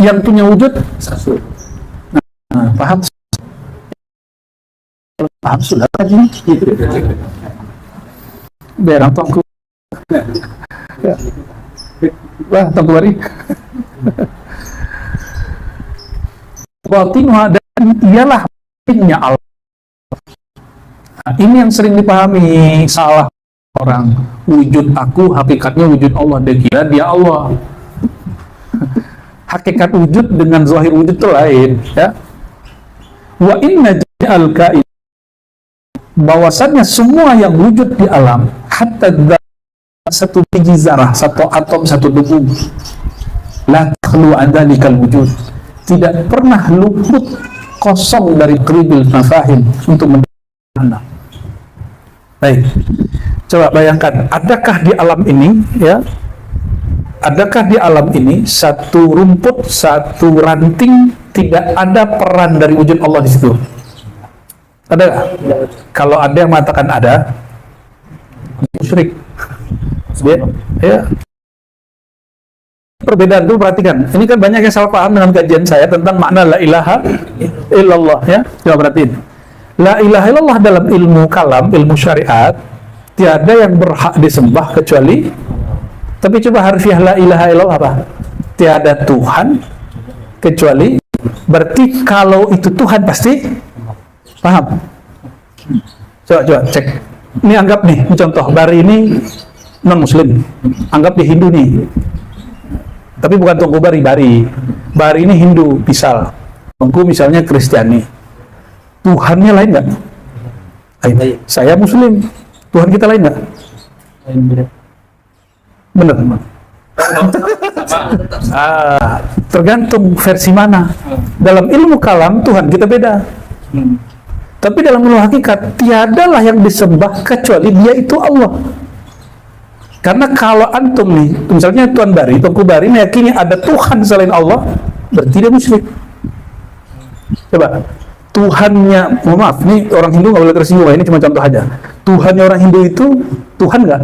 yang punya wujud satu. Nah, Paham? Paham sudah lagi. Biar tongku. Wah, tongku bari. Batinwa, dan ialah batinnya Allah. Nah, ini yang sering dipahami salah orang. Wujud aku, hakikatnya wujud Allah. Dia kira dia Allah. Hakikat wujud dengan zahir wujud itu lain, ya. Wa inna ja'al kain, bahwasannya semua yang wujud di alam, hatta satu biji zarah, satu atom, satu debu, la takhlu an dzalikal wujud, tidak pernah luput kosong dari kribil mafahim untuk mendengar. Baik, coba bayangkan, adakah di alam ini, ya, adakah di alam ini satu rumput, satu ranting tidak ada peran dari wujud Allah di situ? Ada nggak? Kalau ada yang mengatakan ada, musyrik. Ya. Perbedaan itu perhatikan. Ini kan banyak yang salah paham dengan kajian saya tentang makna la ilaha illallah, ya. Coba perhatiin. La ilaha illallah dalam ilmu kalam, ilmu syariat, tiada yang berhak disembah kecuali. Tapi coba harfiah la ilaha illallah apa? Tiada Tuhan kecuali. Berarti kalau itu Tuhan pasti paham. Coba cek. Ini anggap nih, contoh Bari ini non muslim. Anggap dia Hindu nih. Tapi bukan Tungku Bari. Bari ini Hindu, misal. Tungku misalnya Kristiani. Tuhannya lain nggak? Saya muslim. Tuhan kita lain nggak? Benar. Tergantung versi mana. Dalam ilmu kalam Tuhan kita beda. Tapi dalam ilmu hakikat tiadalah yang disembah kecuali Dia itu Allah. Karena kalau antum nih, misalnya Tuan Bari, Tungku Bari meyakini ada Tuhan selain Allah, berarti dia musyrik. Coba Tuhannya, mohon maaf, nih orang Hindu nggak boleh tersinggung, ini cuma contoh aja. Tuhannya orang Hindu itu Tuhan nggak?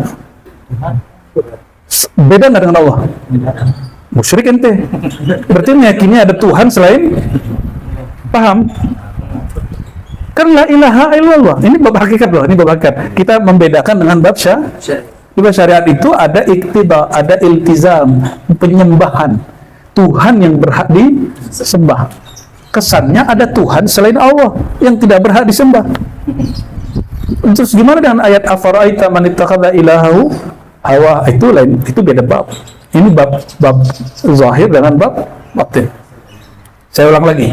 Beda nggak dengan Allah? Musyrik ente. Berarti meyakini ada Tuhan selain, paham? Kan la ilaha illallah. Ini bab hakikat loh, ini bab hakikat. Kita membedakan dengan bab syariat itu ada iktiba, ada iltizam, penyembahan. Tuhan yang berhak disembah. Kesannya ada Tuhan selain Allah yang tidak berhak disembah. Terus gimana dengan ayat afara'aita man ittakhadha ilahahu hawa? Itu lain, itu beda bab. Ini bab zahir dengan bab batin. Saya ulang lagi.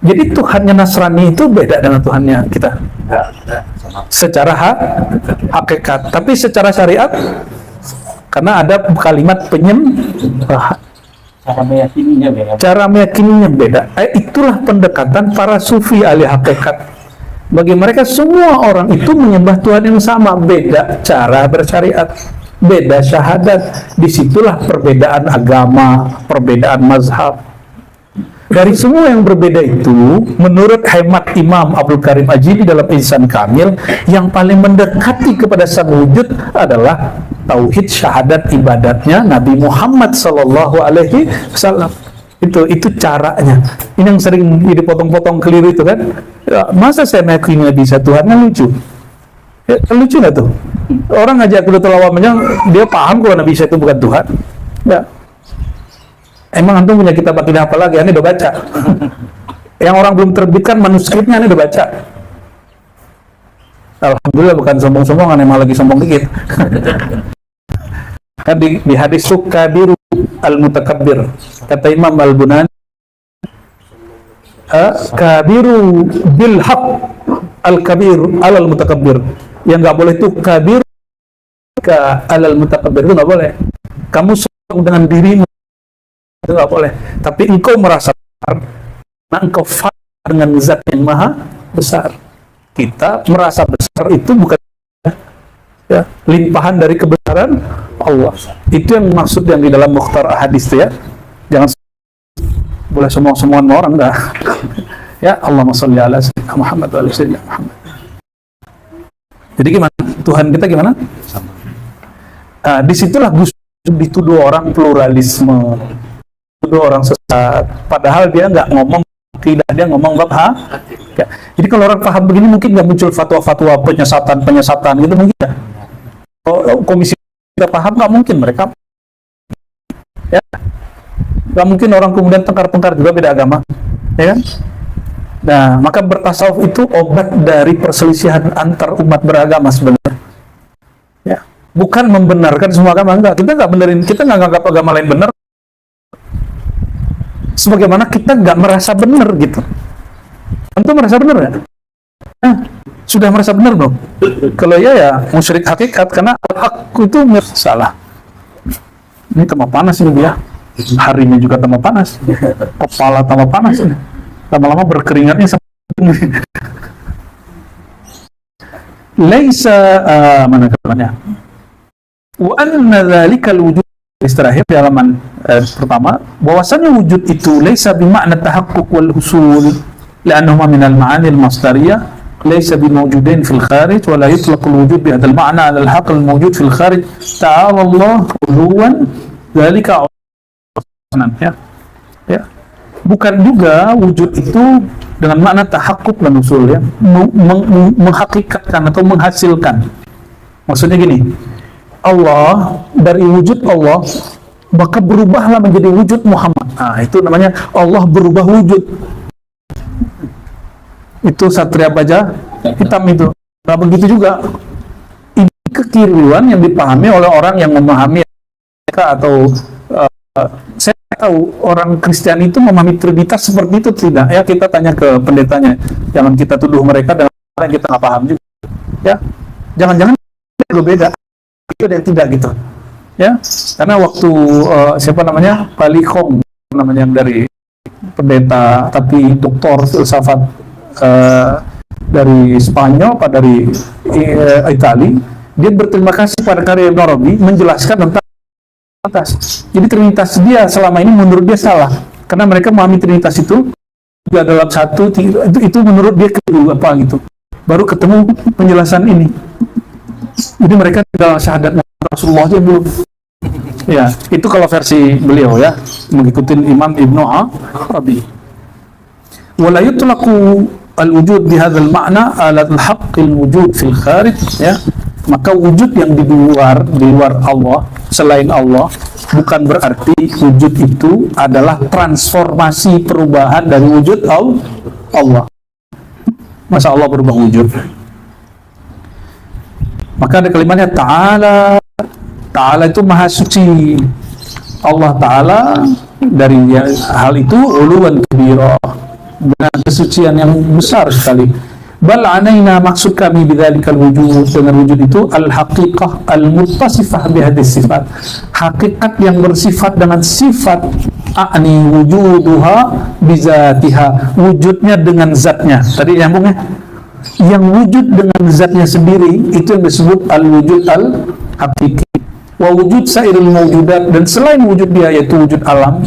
Jadi Tuhannya Nasrani itu beda dengan Tuhannya kita. Secara hakikat, tapi secara syariat karena ada kalimat penyembahan. Cara meyakininya beda. Itulah pendekatan para sufi ahli hakikat. Bagi mereka semua orang itu menyembah Tuhan yang sama, beda cara bersyariat, beda syahadat. Disitulah perbedaan agama, perbedaan mazhab. Dari semua yang berbeda itu, menurut hemat Imam Abdul Karim Ajili dalam Ihsan Kamil, yang paling mendekati kepada sang wujud adalah tauhid syahadat ibadatnya Nabi Muhammad Sallallahu Alaihi Wasallam. Itu caranya. Ini yang sering dipotong-potong keliru itu kan. Ya, masa saya meyakini Nabi bisa Tuhan, kan lucu. Ya, lucu nggak tuh? Orang ngajak Qudhatul Awamnya, dia paham kalau Nabi Isa itu bukan Tuhan. Ya. Emang antum punya kitab akidah apa lagi? Ini udah baca. Yang orang belum terbitkan manuskripnya, ini udah baca. Alhamdulillah bukan sombong-sombongan, emang lagi sombong dikit. Kan di hadis Sukabiru al-Mutakabbir, kata Imam Al-Bunani, kabiru bil haq al-kabir alal mutakabbir. Yang nggak boleh itu kabir ka alal mutakabbir, itu nggak boleh. Kamu sombong dengan dirimu, itu nggak boleh. Tapi engkau merasa besar, nah engkau faham dengan zat yang maha besar. Kita merasa besar itu bukan ya, limpahan dari kebesaran Allah. Itu yang maksud yang di dalam Mukhtar Hadis itu ya. Jangan boleh semua orang dah. Ya, Allahumma sholli ala sayyidina Muhammad wa ala sayyidina Muhammad. Jadi gimana? Tuhan kita gimana? Disitulah Gus dituduh orang pluralisme, dituduh orang sesat. Padahal dia nggak ngomong akidah, dia ngomong bab ya. Jadi kalau orang paham begini mungkin nggak muncul fatwa-fatwa penyesatan gitu mungkin ya. Kalau komisi kita paham nggak mungkin mereka ya, nggak mungkin orang kemudian tengkar-tengkar juga beda agama, ya kan? Nah, maka bertasawuf itu obat dari perselisihan antar umat beragama sebenarnya. Ya, bukan membenarkan semua agama, enggak. Kita nggak benerin, kita nggak nganggap agama lain benar. Sebagaimana kita nggak merasa benar gitu. Tentu merasa benar ya? Nah, sudah merasa benar dong. Kalau ya musyrik hakikat, karena aku itu salah. Ini tambah panas ini dia. Harinya juga tambah panas. Kepala tambah panas ini. Lama-lama berkeringatnya seperti ini. Laisa mana katanya? Wa anna dzalikal wujud terakhir di halaman pertama, bahwasannya wujud itu laisa bima'na tahaqquq wal husul li'annahuma min al-ma'ani al-masdariyah laysa bimawjudin fil kharij wa la yutlaqu al-wujud bi hadha al-ma'na 'ala al-haqq al-mawjud fil kharij ta'ala Allah 'uluwan dzalika ya. Ya. Bukan juga wujud itu dengan makna tahaqquq dan usul ya, menghakikatkan atau menghasilkan. Maksudnya gini, Allah dari wujud Allah maka berubahlah menjadi wujud Muhammad. Nah, itu namanya Allah berubah wujud. Itu Satria Baja Hitam itu. Nah, begitu juga ini kekeliruan yang dipahami oleh orang yang memahami mereka atau saya tahu orang Kristen itu memahami Trinitas seperti itu tidak. Ya, kita tanya ke pendetanya. Jangan kita tuduh mereka dengan orang yang kita nggak paham juga. Ya, jangan-jangan itu beda. Itu ada yang tidak gitu. Ya, karena waktu siapa namanya Palikom namanya yang dari pendeta tapi doktor filsafat dari Spanyol apa dari Itali, dia berterima kasih pada karya Ibn Arabi menjelaskan tentang Trinitas. Jadi Trinitas dia selama ini menurut dia salah karena mereka memahami Trinitas itu juga dalam satu itu menurut dia keliru apa gitu. Baru ketemu penjelasan ini. Jadi mereka dalam syahadat Rasulullah aja belum. Ya, itu kalau versi beliau ya, mengikuti Imam Ibnu Arabi. Wala yutlaqu al-wujud bi hadzal ma'na ala al-haqqil wujud fil kharij ya. Maka wujud yang di luar Allah, selain Allah, bukan berarti wujud itu adalah transformasi perubahan dari wujud Allah. Masa Allah berubah wujud? Maka ada kalimatnya Ta'ala. Ta'ala itu maha suci. Allah Ta'ala dari hal itu uluwan kabira, dengan kesucian yang besar sekali. Bal anaina, maksud kami bidzalikal wujud, dengan wujud itu al-haqiqah al-muttasifah bihadis sifat, hakikat yang bersifat dengan sifat, a'ni wujuduha bizatiha, wujudnya dengan zatnya. Tadi nyambungnya, yang wujud dengan zatnya sendiri itu yang disebut al-wujud al-haqiqi. Wa wujud sairil mawjudat, dan selain wujud dia yaitu wujud alam,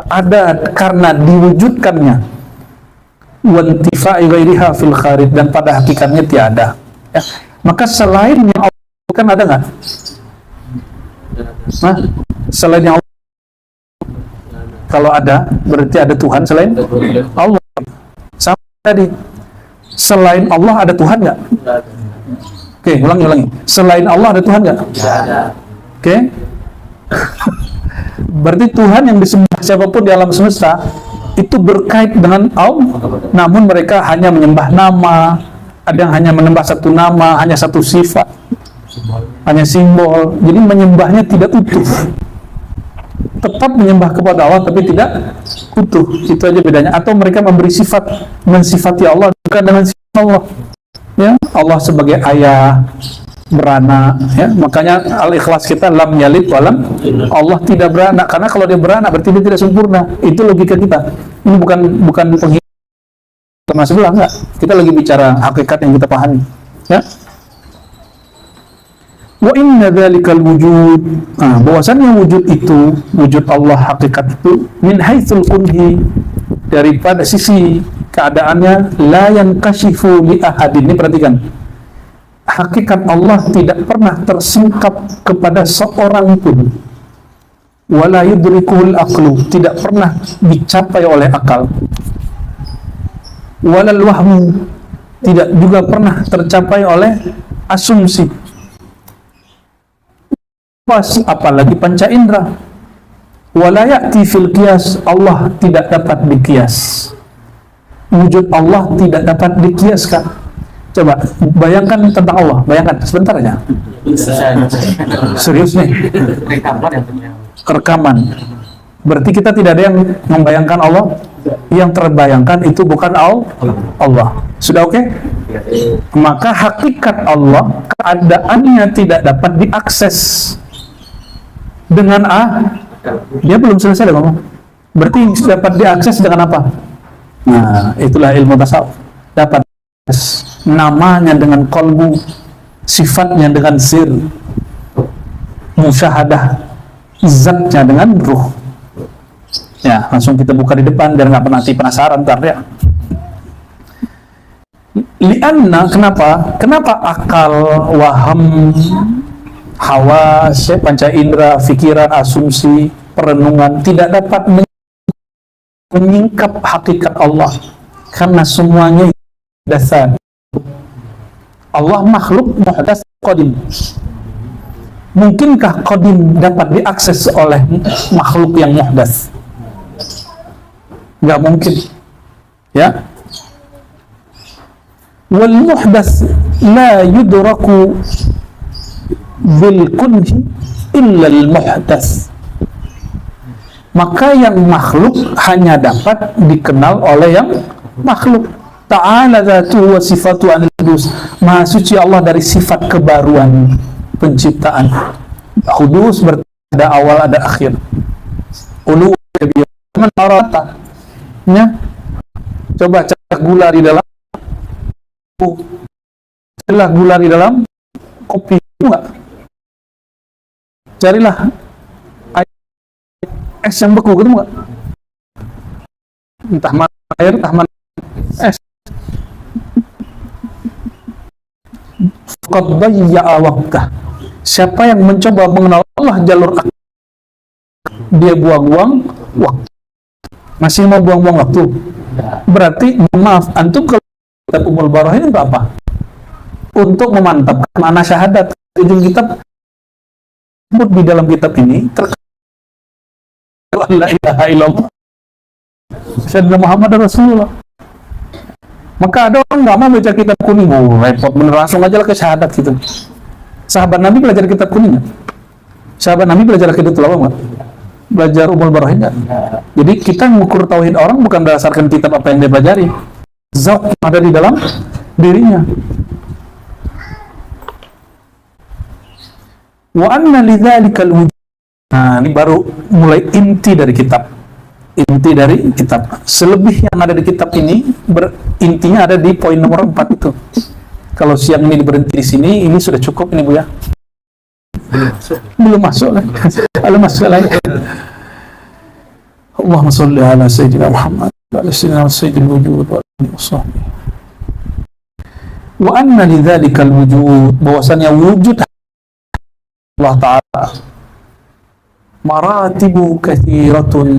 ada karena diwujudkannya wantifa'i ghairiha fil kharij, dan pada hakikatnya tiada ya. Maka selain yang Allah kan ada nggak? Nah, selain yang Allah, kalau ada berarti ada Tuhan selain Allah. Sama tadi, selain Allah ada Tuhan nggak? Oke, ulangi. Selain Allah ada Tuhan nggak? Oke. Berarti Tuhan yang disembah siapapun di alam semesta itu berkait dengan Allah, namun mereka hanya menyembah nama, ada yang hanya menyembah satu nama, hanya satu sifat, hanya simbol. Jadi menyembahnya tidak utuh. Tetap menyembah kepada Allah tapi tidak utuh. Itu aja bedanya. Atau mereka memberi sifat, mensifati Allah bukan dengan sifat Allah. Ya, Allah sebagai ayah, beranak ya, makanya al-ikhlas kita lam yalid walam, Allah tidak beranak, karena kalau dia beranak berarti dia tidak sempurna. Itu logika kita. Ini bukan penghidupan sama sebelah, enggak. Kita lagi bicara hakikat yang kita pahami ya. Wa inna dzalikal wujud, bahwasannya wujud itu, wujud Allah hakikat itu, min haitsul kunhi, daripada sisi keadaannya, la yankashifu li ahadin. Ini perhatikan, hakikat Allah tidak pernah tersingkap kepada seorang pun. Wala yudrikuhul aqlu, tidak pernah dicapai oleh akal. walal wahmu, tidak juga pernah tercapai oleh asumsi, apalagi panca indera. Wala ya'ti fil qiyas, Allah tidak dapat dikias. Wujud Allah tidak dapat dikiaskan. Coba bayangkan tentang Allah, bayangkan sebentar aja. Serius nih. Rekaman. Berarti kita tidak ada yang membayangkan Allah. Yang terbayangkan itu bukan Allah. Sudah oke? Maka hakikat Allah, keadaannya tidak dapat diakses dengan dia belum selesai ngomong. Berarti dapat diakses dengan apa? Nah, itulah ilmu tasawuf. Dapat namanya dengan qalbu, sifatnya dengan sir, musyahadah, zatnya dengan ruh. Ya, langsung kita buka di depan biar nggak nanti penasaran ntar ya. Lianna, kenapa akal, waham, hawas, panca indera, pikiran, asumsi, perenungan tidak dapat menyingkap hakikat Allah, karena semuanya dasar. Allah makhluk muhdas qadim. Mungkinkah qadim dapat diakses oleh makhluk yang muhdas? Nggak mungkin, ya. Wal muhdas la yudraku bil kunhi illa al muhdas. Maka yang makhluk hanya dapat dikenal oleh yang makhluk. Ta'ala dzatu wa sifatu anil hudus. Maha suci Allah dari sifat kebaruan penciptaan. Hudus berarti ada awal ada akhir. Ulu menarata. Ya. Coba cari gula di dalam kopi enggak? Carilah es yang beku, ketemu nggak? Entah mana air, entah mana es. Qad dayya'a waqtah. Siapa yang mencoba mengenal Allah jalur akal, dia buang-buang waktu. Masih mau buang-buang waktu? Berarti, maaf, antum kalau kitab Ummul Barah ini untuk apa? Untuk memantapkan makna syahadat. Ujung kitab di dalam kitab ini la ilaha illallah Sayyidina Muhammad Rasulullah. Maka ada orang nggak mau baca kitab kuning, repot bener, langsung aja lah ke syahadat gitu. Sahabat Nabi belajar kitab kuning nggak? Sahabat Nabi belajar akidatul awam nggak? Belajar Ummul Barah nggak? Jadi kita mengukur tauhid orang bukan berdasarkan kitab apa yang dia pelajari, zat yang ada di dalam dirinya. Wa anna lidzalikal wujud. Nah, ini baru mulai inti dari kitab. Inti dari kitab. Selebih yang ada di kitab ini intinya ada di poin nomor 4 itu. Kalau siang ini berhenti di sini, ini sudah cukup ini Bu ya. Belum masuk lagi. Belum masuk lagi. Allahumma shalli ala sayyidina Muhammad wa ala sayyidil wujud wa alihi washabbihi. Wa anna lidzalikal wujud, bahwasanya wujud Allah Ta'ala maratibu katsiratun,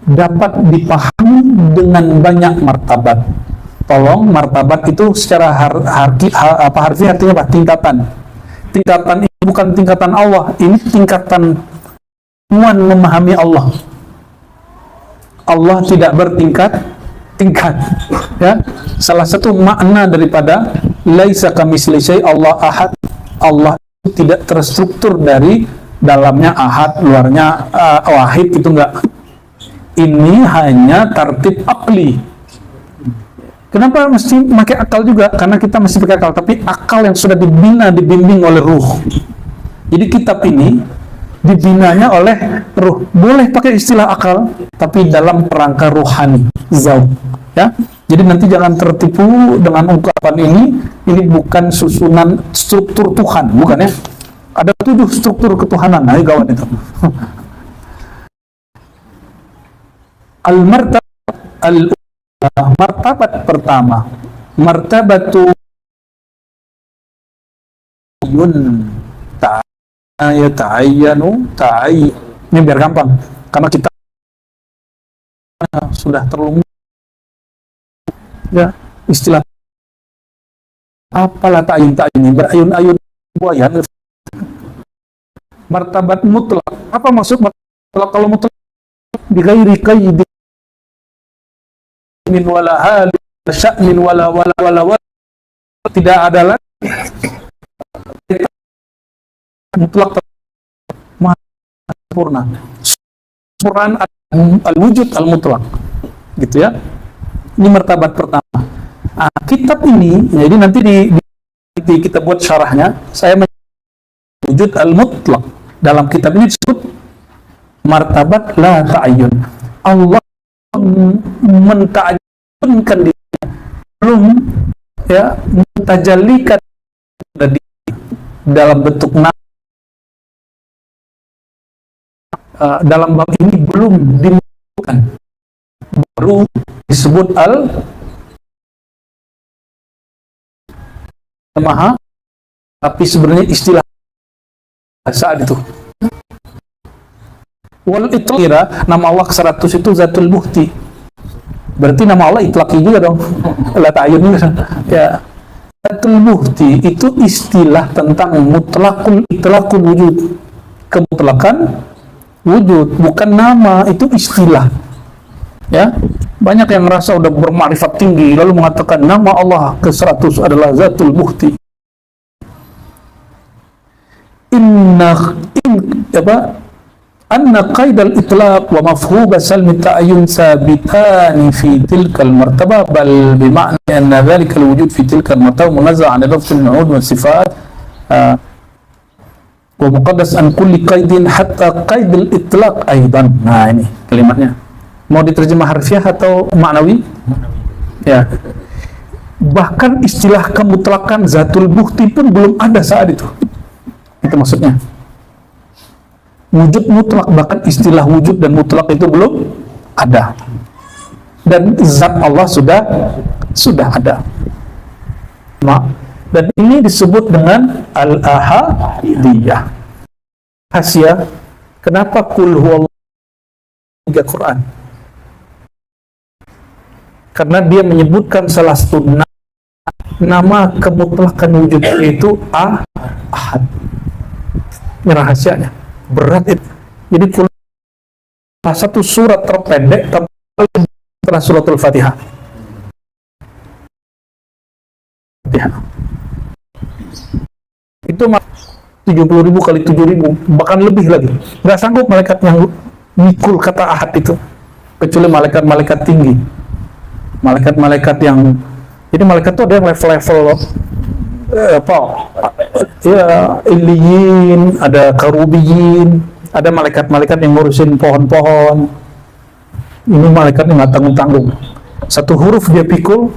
dapat dipahami dengan banyak martabat. Tolong, martabat itu secara harfi artinya apa? Tingkatan. Tingkatan ini bukan tingkatan Allah, ini tingkatan kemampuan memahami Allah. Allah tidak bertingkat-tingkat. Ya, salah satu makna daripada laisa kamitslihi syai', Allah ahad, Allah tidak terstruktur dari dalamnya ahad, luarnya wahid, itu enggak. Ini hanya tartib akli. Kenapa mesti pakai akal juga? Karena kita mesti pakai akal, tapi akal yang sudah dibimbing oleh ruh. Jadi kitab ini dibinanya oleh ruh. Boleh pakai istilah akal, tapi dalam kerangka ruhani, zauq. Ya. Jadi nanti jangan tertipu dengan ungkapan ini bukan susunan struktur Tuhan, bukan ya? Ada 7 struktur ketuhanan, nah gawat itu. Martabat pertama, martabatu ta'ayyanu. Ini biar gampang, karena kita sudah terlalu Ya, istilah apalah ta'ayun ini berayun-ayun buayan. Martabat mutlak. Apa maksud mutlak? Kalau mutlak bighairi qaidin min wala hal sya'nin wala tidak ada lagi mutlak sempurna. Sempurnaan al-wujud al-mutlak. Gitu ya. Ini martabat pertama. Nah, kitab ini, jadi nanti kita buat syarahnya, saya wujud al-mutlak. Dalam kitab ini disebut martabat la ta'ayyun. Allah menta'ayyunkan diri, belum ya mentajallikan dalam bentuk nama. Dalam bab ini belum dimunculkan, baru disebut Maha, tapi sebenarnya istilah saat itu. Wal itlaq, nama Allah ke-100 itu Zatul Muhti. Berarti nama Allah itlaqi juga dong. La ta'ayyun juga. Ya. Zatul Muhti itu istilah tentang itlaqul wujud. Kemutlakan wujud, bukan nama, itu istilah. Ya. Banyak yang merasa udah bermakrifat tinggi lalu mengatakan nama Allah ke-100 adalah Zatul Muhti. Anna qaidal itlaq wa mafhum salmi ta'ayyun sabitani fi tilkal martabah bal bima'na anna dhalika al-wujud fi tilkal martabah munazzah 'an lafz al-nu'ud wa sifat wa muqaddas an kulli qaidin hatta qaidul itlaq aidan. Nah, ini kalimatnya. Mau diterjemah harfiah atau maknawi? Ya. Bahkan istilah kemutlakan Zatul Muhti pun belum ada saat itu. Itu maksudnya. Wujud mutlak, bahkan istilah wujud dan mutlak itu belum ada. Dan zat Allah sudah ada. Dan ini disebut dengan al-ahadiyah. Rahasia, kenapa kul huwallahu tiga Quran? Karena dia menyebutkan salah satu nama kemutlakan wujud itu ahad. Ini rahasianya. Berat itu. Jadi salah satu surat terpendek setelah suratul Fatihah. Itu 70.000 kali 7.000, bahkan lebih lagi. Nggak sanggup malaikat yang mikul kata ahad itu, kecuali malaikat-malaikat tinggi. Malaikat-malaikat yang, jadi malaikat itu ada yang level-level iliyin, ada karubiyin, ada malaikat-malaikat yang ngurusin pohon-pohon. Ini malaikatnya nggak tanggung-tanggung. Satu huruf dia pikul,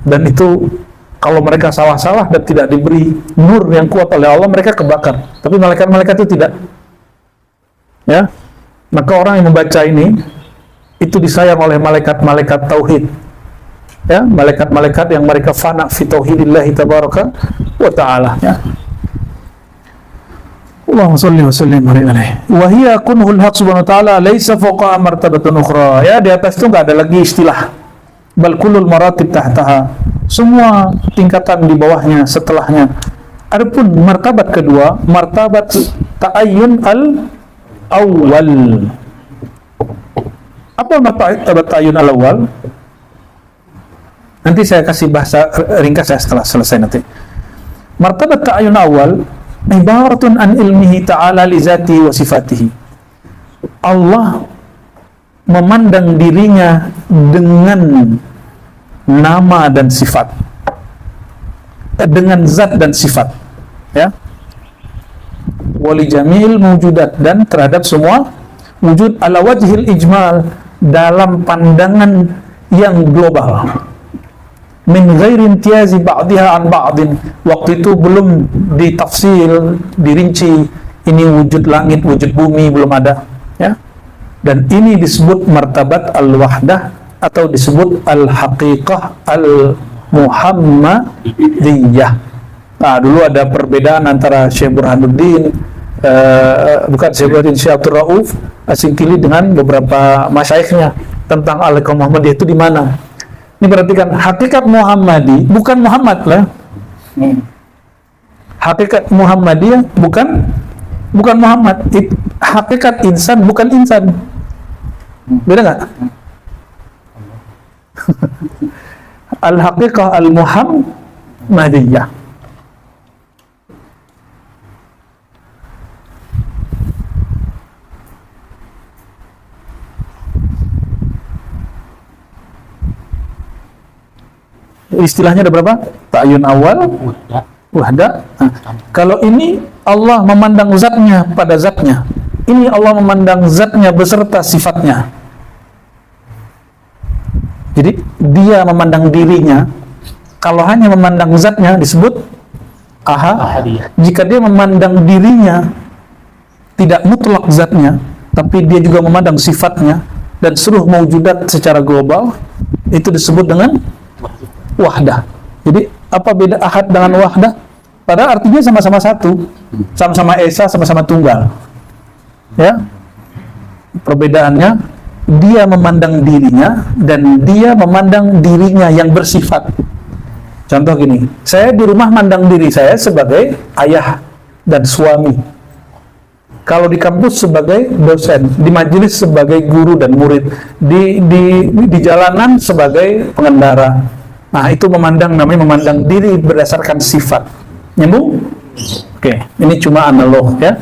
dan itu kalau mereka salah-salah dan tidak diberi nur yang kuat oleh Allah, mereka kebakar. Tapi malaikat-malaikat itu tidak. Ya, maka orang yang membaca ini itu disayang oleh malaikat-malaikat tauhid. Ya, malaikat-malaikat yang mereka fana fi tauhidillahi tabaraka wa ta'ala. Ya. Allahumma shalli wa sallim alaihi. Wa hiya kunhul haq subhanahu wa ta'ala laisa fawqa martabatun ukhra. Ya, di atas itu enggak ada lagi istilah. Bal kullul maratib tahtaha. Semua tingkatan di bawahnya, setelahnya. Adapun martabat kedua, martabat ta'ayyun al-awwal. Apa martabat ta'ayyun al-awwal? Nanti saya kasih bahasa ringkas ya setelah selesai nanti. Martabat ta'ayyun awal ibaratun an ilmihi ta'ala li zati wa sifatihi. Allah memandang dirinya dengan nama dan sifat, dengan zat dan sifat, ya. Wali jamil mewujudat, dan terhadap semua wujud ala wajhil ijmal, dalam pandangan yang global. Min ghairi imtiyazi ba'diha an ba'din. Waktu itu belum ditafsil, dirinci, ini wujud langit, wujud bumi, belum ada, ya. Dan ini disebut martabat al-wahdah atau disebut al-haqiqah al-muhammadiyah. Nah, dulu ada perbedaan antara Syekh Burhanuddin, bukan Syekh Burhanuddin, Syekh Abdul Rauf As-Sinkili dengan beberapa masyaikhnya tentang al-haqiqah Muhammadiyah itu di mana. Ini perhatikan, hakikat Muhammadi bukan Muhammad lah. Hakikat Muhammadiyah bukan Muhammad. Hakikat insan bukan insan. Beda nggak? Al-haqiqah al-Muhammadiyah. Istilahnya ada berapa? Ta'ayun awal, wahda. Nah, kalau ini Allah memandang zatnya pada zatnya. Ini Allah memandang zatnya beserta sifatnya. Jadi dia memandang dirinya. Kalau hanya memandang zatnya disebut ahadiyah. Jika dia memandang dirinya tidak mutlak zatnya, tapi dia juga memandang sifatnya dan seluruh maujudat secara global, itu disebut dengan wahdah. Jadi apa beda ahad dengan wahdah? Padahal artinya sama-sama satu, sama-sama esa, sama-sama tunggal. Ya, perbedaannya dia memandang dirinya dan dia memandang dirinya yang bersifat. Contoh gini, saya di rumah mandang diri saya sebagai ayah dan suami. Kalau di kampus sebagai dosen, di majelis sebagai guru dan murid, di jalanan sebagai pengendara. Nah, itu namanya memandang diri berdasarkan sifat. Nyambung? Oke, ini cuma analog ya.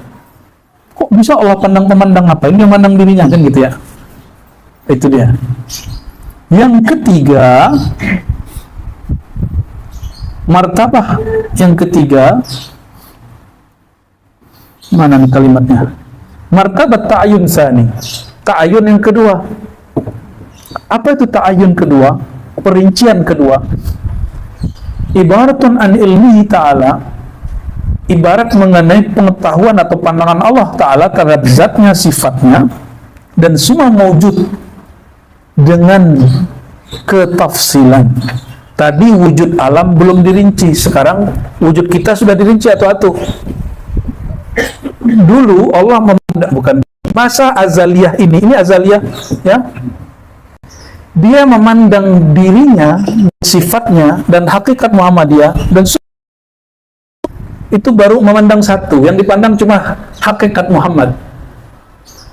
Kok bisa Allah memandang apa? Ini memandang dirinya kan gitu ya. Itu dia. Yang ketiga, martabah yang ketiga, mana nih kalimatnya? Martabat ta'ayun sani. Ta'ayun yang kedua. Apa itu ta'ayun kedua? Perincian kedua. Ibaratun an ilmihi ta'ala, ibarat mengenai pengetahuan atau pandangan Allah Ta'ala terhadap zatnya, sifatnya, dan semua mewujud dengan ketafsilan. Tadi wujud alam belum dirinci, sekarang wujud kita sudah dirinci atau dulu Allah bukan masa azaliyah ini azaliyah ya. Dia memandang dirinya, sifatnya, dan hakikat Muhammadiyah, dan itu baru memandang satu. Yang dipandang cuma hakikat Muhammad.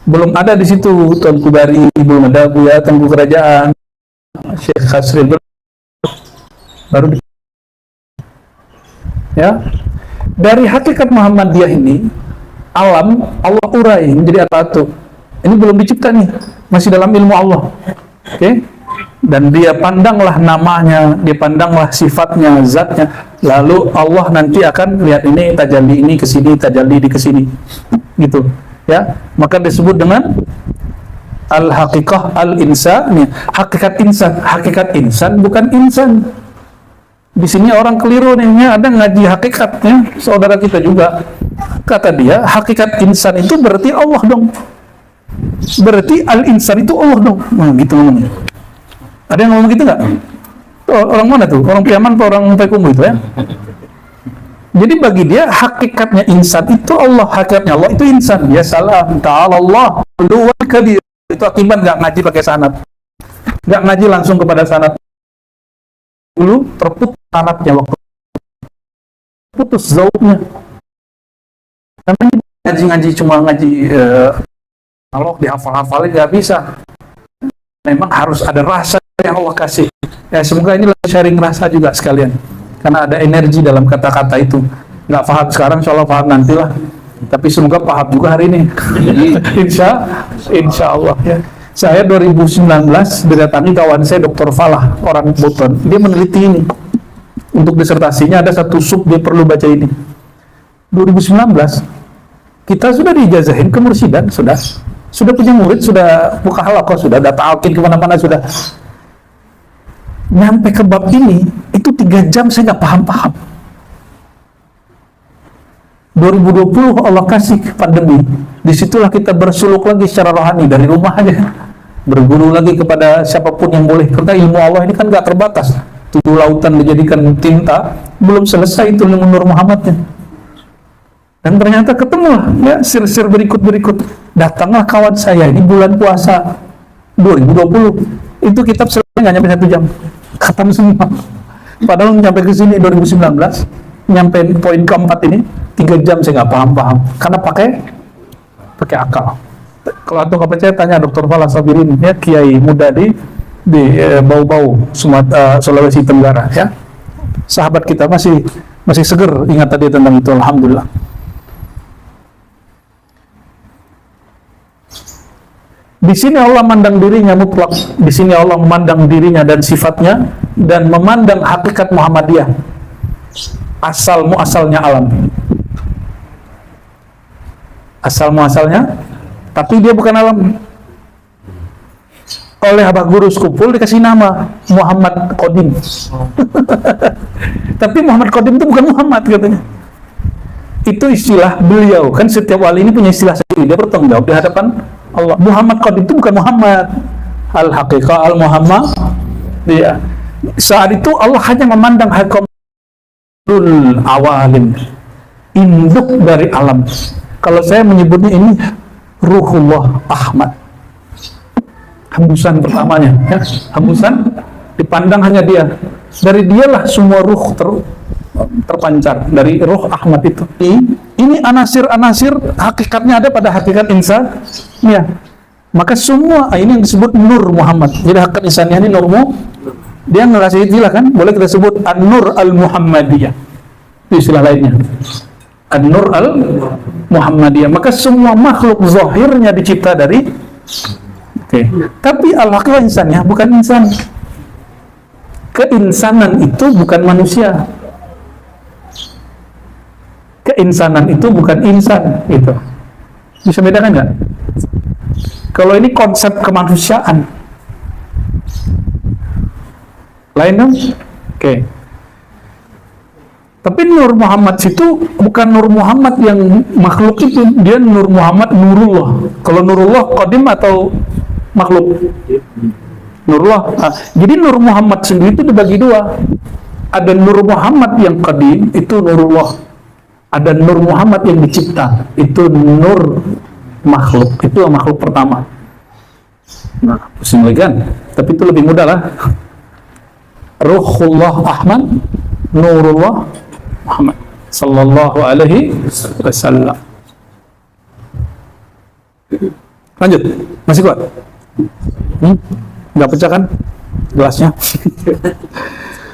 Belum ada di situ Tuanku Bari, belum ada Buya Tengku Kerajaan, Syekh Khasril, baru ya. Dari hakikat Muhammadiyah ini, alam Allah urai menjadi satu. Ini belum dicipta nih, masih dalam ilmu Allah. Oke, dan dia pandanglah namanya, dia pandanglah sifatnya, zatnya. Lalu Allah nanti akan lihat ini tajalli ini ke sini, tajalli di ke sini, gitu. Ya, maka disebut dengan al-haqiqah al-insan. Hakikat insan, hakikat insan bukan insan. Di sini orang keliru nih, ada ngaji hakikatnya, saudara kita juga. Kata dia, hakikat insan itu berarti Allah dong. Berarti al-insan itu Allah dong. Nah, gitu ngomongnya. Ada yang ngomong gitu nggak? Orang mana tuh? Orang Piaman atau orang Payakumbuh itu ya? Jadi bagi dia hakikatnya insan itu Allah, hakikatnya Allah itu insan. Ya salam, ta'ala Allah luwal kabir. Itu akibat nggak ngaji pakai sanad, nggak ngaji langsung kepada sanad. Dulu terputus sanadnya, waktu putus zautnya. Karena ngaji cuma ngaji kalau dihafal-hafalin nggak bisa. Memang harus ada rasa yang Allah kasih. Ya semoga ini sharing rasa juga sekalian. Karena ada energi dalam kata-kata itu. Nggak paham sekarang, insya Allah paham nantilah. Tapi semoga paham juga hari ini. Insya Allah ya. Saya 2019 didatangi kawan saya Dr. Falah, orang Buton. Dia meneliti ini. Untuk disertasinya ada satu sub dia perlu baca ini. 2019 kita sudah diijazahin ke mursidan, sudah punya murid, sudah buka halaqah, sudah data alkin kemana-mana, sudah nyampe ke bab ini itu 3 jam saya nggak paham-paham. 2020 Allah kasih pandemi, disitulah kita bersuluk lagi secara rohani dari rumah aja, berguru lagi kepada siapapun yang boleh, karena ilmu Allah ini kan nggak terbatas. 7 lautan dijadikan tinta, belum selesai itu ilmu Nur Muhammadnya. Dan ternyata ketemulah ya sir-sir berikut. Datanglah kawan saya di bulan puasa 2020. Itu kitab selesai nggak nyampe 1 jam. khatam semua. Padahal nyampe ke sini 2019, nyampe poin keempat ini 3 jam saya nggak paham karena pakai akal. Kalau antum nggak percaya tanya Dr. Fala Sabirin, ya, kiai muda di Bau-Bau Sulawesi Tenggara, ya, sahabat kita masih seger ingat tadi tentang itu. Alhamdulillah. Di sini Allah memandang dirinya mutlak, di sini Allah memandang dirinya dan sifatnya, dan memandang hakikat Muhammadiyah, asal muasalnya alam, asal muasalnya, tapi dia bukan alam. Oleh Abah Guru Sekupul dikasih nama Muhammad Qadim. Tapi Muhammad Qadim itu bukan Muhammad katanya. Itu istilah beliau, kan setiap wali ini punya istilah sendiri, dia bertanggung jawab di hadapan Allah. Muhammad Qadim itu bukan Muhammad al-haqiqah al-Muhammad. Dia saat itu Allah hanya memandang haqqul awalin, induk dari alam. Kalau saya menyebutnya ini Ruhullah Ahmad, hembusan pertamanya, ya, hembusan dipandang hanya dia. Dari dialah semua ruh terpancar dari Ruh Ahmad itu. Ini anasir-anasir hakikatnya ada pada hakikat insan, ya. Maka semua ini yang disebut Nur Muhammad. Jadi hakikat insannya ini Nurmu. Dia ngasih istilah kan, boleh kita sebut An-Nur Al-Muhammadiyah. Itu istilah lainnya. An-Nur Al-Muhammadiyah. Maka semua makhluk zahirnya dicipta dari tapi al-haqiqah insannya bukan insan. Keinsanan itu bukan manusia. Keinsanan itu bukan insan, itu bisa bedakan nggak? Kalau ini konsep kemanusiaan lain dong. Tapi Nur Muhammad itu bukan Nur Muhammad yang makhluk itu, dia Nur Muhammad Nurullah. Kalau Nurullah qadim atau makhluk? Nurullah. Jadi Nur Muhammad sendiri itu dibagi dua. Ada Nur Muhammad yang qadim, itu Nurullah. Ada Nur Muhammad yang dicipta, itu Nur makhluk, itu makhluk pertama. Nah, pusing lagi kan? Tapi itu lebih mudah lah. Ruhullah Ahmad, Nurullah Muhammad sallallahu alaihi wasallam. Lanjut, masih kuat? Nggak pecah kan gelasnya?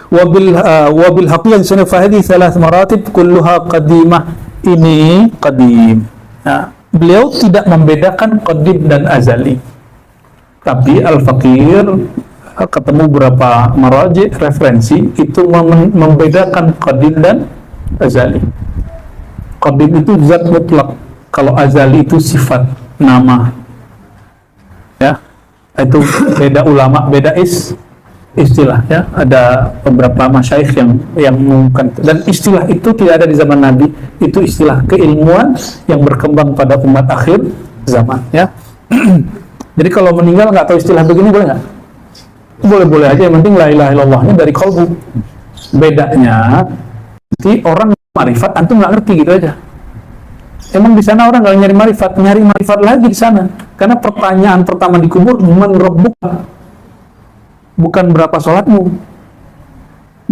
Wabil haqiqah sana fahadi thalath maratib kulluha qadimah. Ini qadim. Nah, beliau tidak membedakan qadim dan azali. Tapi Al-Faqir ketemu beberapa maraji referensi itu membedakan qadim dan azali. Qadim itu zat mutlak, kalau azali itu sifat, nama. Ya, itu beda ulama, beda istilah, ya. Ada beberapa masyaikh yang mengumumkan, dan istilah itu tidak ada di zaman Nabi. Itu istilah keilmuan yang berkembang pada umat akhir zaman, ya. Jadi kalau meninggal nggak tahu istilah begini boleh nggak? Boleh-boleh aja, yang penting la ilaha illallahnya dari qalbu. Bedanya nanti orang marifat antum nggak ngerti gitu aja. Emang di sana orang nggak nyari marifat lagi di sana, karena pertanyaan pertama di kubur man rabbuka, bukan berapa sholatmu.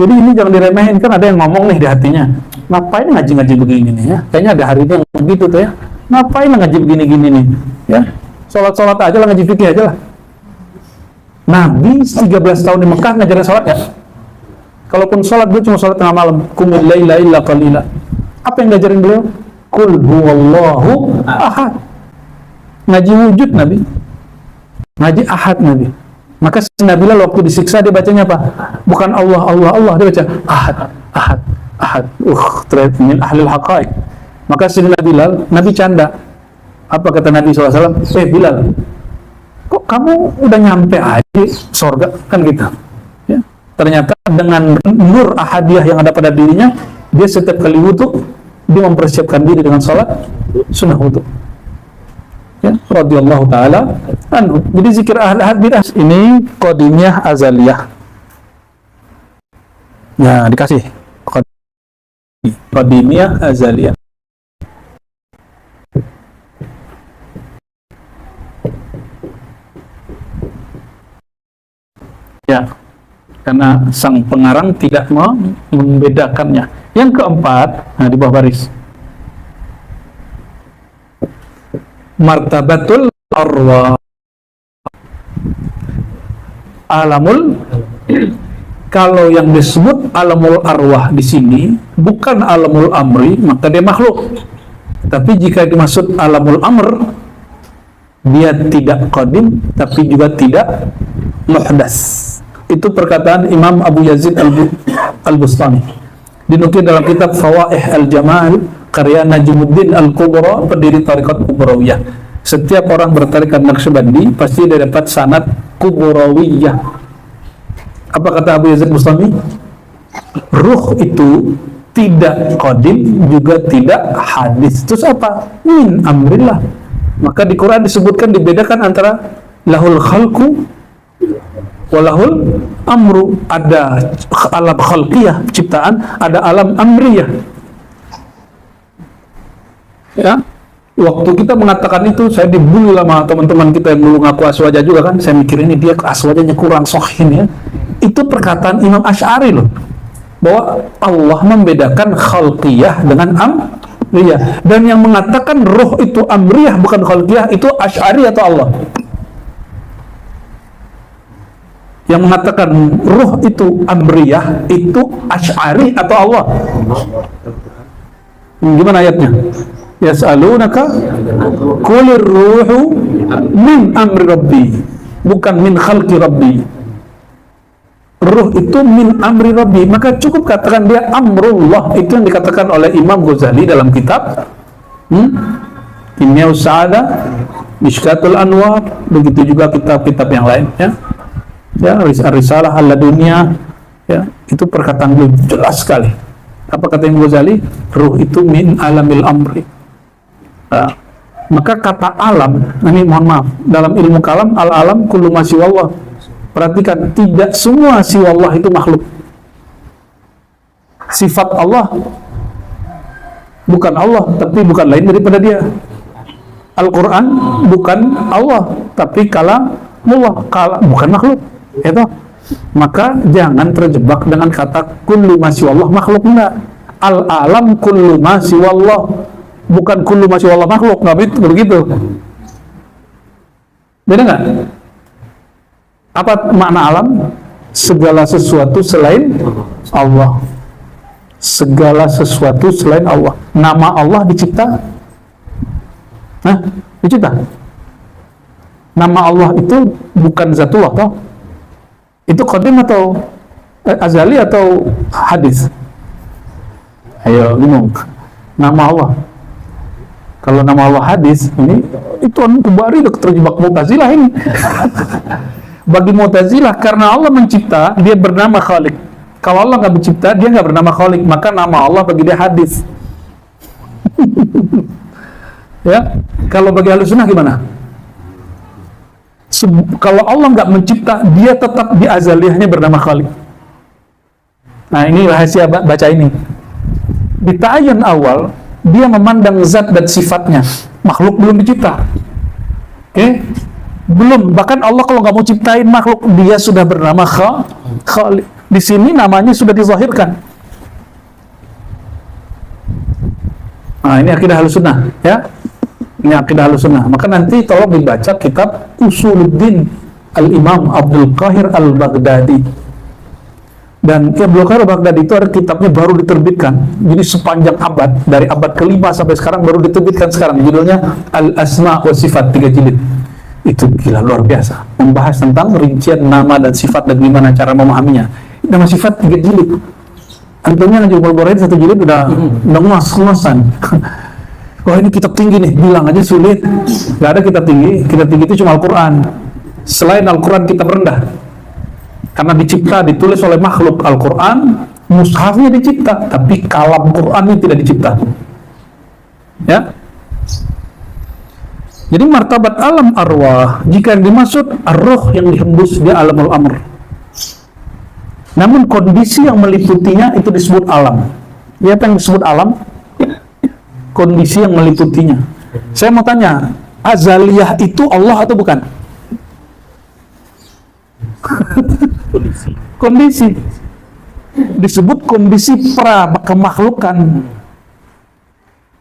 Jadi ini jangan diremehin. Kan ada yang ngomong nih di hatinya, ngapain ngaji-ngaji begini nih, ya, kayaknya ada hari ini yang begitu tuh, ya, ngapain ngaji begini-gini nih, ya, sholat aja lah, ngaji fikih aja lah. Nabi 13 tahun di Mekah ngajarin sholat ya. Kalaupun sholat, beliau cuma sholat tengah malam, qumil laila illa qalila. Apa yang ngajarin beliau? Qul huwallahu ahad. Ngaji wujud Nabi, ngaji ahad Nabi. Maka Nabi Bilal waktu disiksa dia bacanya apa? Bukan Allah, Allah, Allah, dia baca ahad, ahad, ahad. Terlihat min ahlil haqaiq. Maka Sayyidina Bilal, Nabi canda. Apa kata Nabi SAW? Bilal, kok kamu udah nyampe aja sorga? Kan gitu, ya. Ternyata dengan nur ahadiyah yang ada pada dirinya, dia setiap kali wudu, dia mempersiapkan diri dengan sholat sunnah wudu. Ya, radhiyallahu taala anhu. Jadi zikir ahad bidah ini qadimiyah azaliyah. Ya, dikasih qadimiyah azaliyah. Ya. karena sang pengarang tidak membedakannya. Yang keempat, nah di bawah baris, martabatul arwah, alamul. Kalau yang disebut alamul arwah di sini bukan alamul amri, maka dia makhluk. Tapi jika dimaksud alamul amr, dia tidak qadim, tapi juga tidak muhdas. Itu perkataan Imam Abu Yazid Al-Bustami. Dinukil dalam kitab Fawaih Al-Jamal karya Najmuddin Al-Kubra, pendiri Tariqat Kubrawiyah. Setiap orang bertarikat Naqsyabandi pasti dia dapat sanad Kubrawiyah. Apa kata Abu Yazid Bustami? Ruh itu tidak qadim, juga tidak hadis. Terus apa? Min amrillah. Maka di Quran disebutkan, dibedakan antara lahul khalqu walahul amru. Ada alam khalqiyah, ciptaan, ada alam amriyah. Ya, waktu kita mengatakan itu, saya dibully sama teman-teman kita yang dulu ngaku aswaja juga kan. Saya mikir ini dia aswajanya kurang sohin ya. Itu perkataan Imam Asy'ari loh, bahwa Allah membedakan khalqiyah dengan amriyah. Dan yang mengatakan ruh itu amriyah bukan khalqiyah itu Asy'ari atau Allah? Yang mengatakan ruh itu amriyah itu Asy'ari atau Allah? Gimana ayatnya? Yas'alunaka qulir ruhu min amri rabbi, bukan min khalqi rabbi. Ruh itu min amri rabbi, maka cukup katakan dia amrullah. Itu yang dikatakan oleh Imam Ghazali dalam kitab Kimyaus Sa'adah, Mishkatul Anwar, begitu juga kitab-kitab yang lain ya, Risalah Al-Laduniyah ya, itu perkataan beliau jelas sekali. Apa kata Imam Ghazali? Ruh itu min alamil amri. Maka kata alam, ini mohon maaf, dalam ilmu kalam al-alam kullu ma siwallah. Perhatikan, tidak semua siwallah itu makhluk. Sifat Allah bukan Allah, tapi bukan lain daripada dia. Al-Quran bukan Allah, tapi kalamullah, bukan makhluk. Itu. Maka jangan terjebak dengan kata kullu ma siwallah makhluk. Enggak. Al-alam kullu ma siwallah, bukan kullu ma siwallah makhluk. Enggak begitu. Beda enggak? Apa makna alam? Segala sesuatu selain Allah. Segala sesuatu selain Allah. Nama Allah dicipta? Dicipta? Nama Allah itu bukan zatullah toh? Itu qadim atau azali atau hadis? Ayo bingung. Nama Allah. Kalau nama Allah hadis, ini itu kembali terjebak Mu'tazilah ini. Bagi Mu'tazilah, karena Allah mencipta, dia bernama Khalik. Kalau Allah nggak mencipta, dia nggak bernama Khalik, maka nama Allah bagi dia hadis. Ya, kalau bagi Ahlussunnah gimana? Kalau Allah nggak mencipta, dia tetap di azaliyahnya bernama Khalik. Nah, ini rahasia baca ini. Di ta'ayun awal, dia memandang zat dan sifatnya. Makhluk belum dicipta. Oke? Belum, bahkan Allah kalau nggak mau ciptain makhluk, dia sudah bernama Khalik. Di sini namanya sudah dizahirkan. Nah, ini akidah Ahlussunnah ya. Ini akidah Ahlussunnah. Maka nanti tolong dibaca kitab Usuluddin Al-Imam Abdul Qahir Al-Baghdadi. Dan Abdul Qahir Al-Baghdadi itu ada kitabnya baru diterbitkan. Jadi sepanjang abad, dari abad ke-5 sampai sekarang baru diterbitkan sekarang. Judulnya Al-Asma wa Sifat, 3 jilid. Itu gila, luar biasa, membahas tentang rincian nama dan sifat dan gimana cara memahaminya. Nama sifat 3 jilid. Antumnya ngaji Al-Qur'an 1 jilid udah nguas-nguasan. Wah, ini kitab tinggi nih, bilang aja sulit. Gak ada kitab tinggi itu cuma Al-Quran. Selain Al-Quran kitab rendah, karena dicipta, ditulis oleh makhluk. Al-Quran, mushafnya dicipta, tapi kalam Quran ini tidak dicipta. Ya. Jadi martabat alam arwah, jika yang dimaksud ar-ruh yang dihembus dia alamul amr. Namun kondisi yang meliputinya itu disebut alam. Ya, apa yang disebut alam? Kondisi yang meliputinya. Saya mau tanya, azaliyah itu Allah atau bukan? Kondisi. Disebut kondisi kemakhlukan.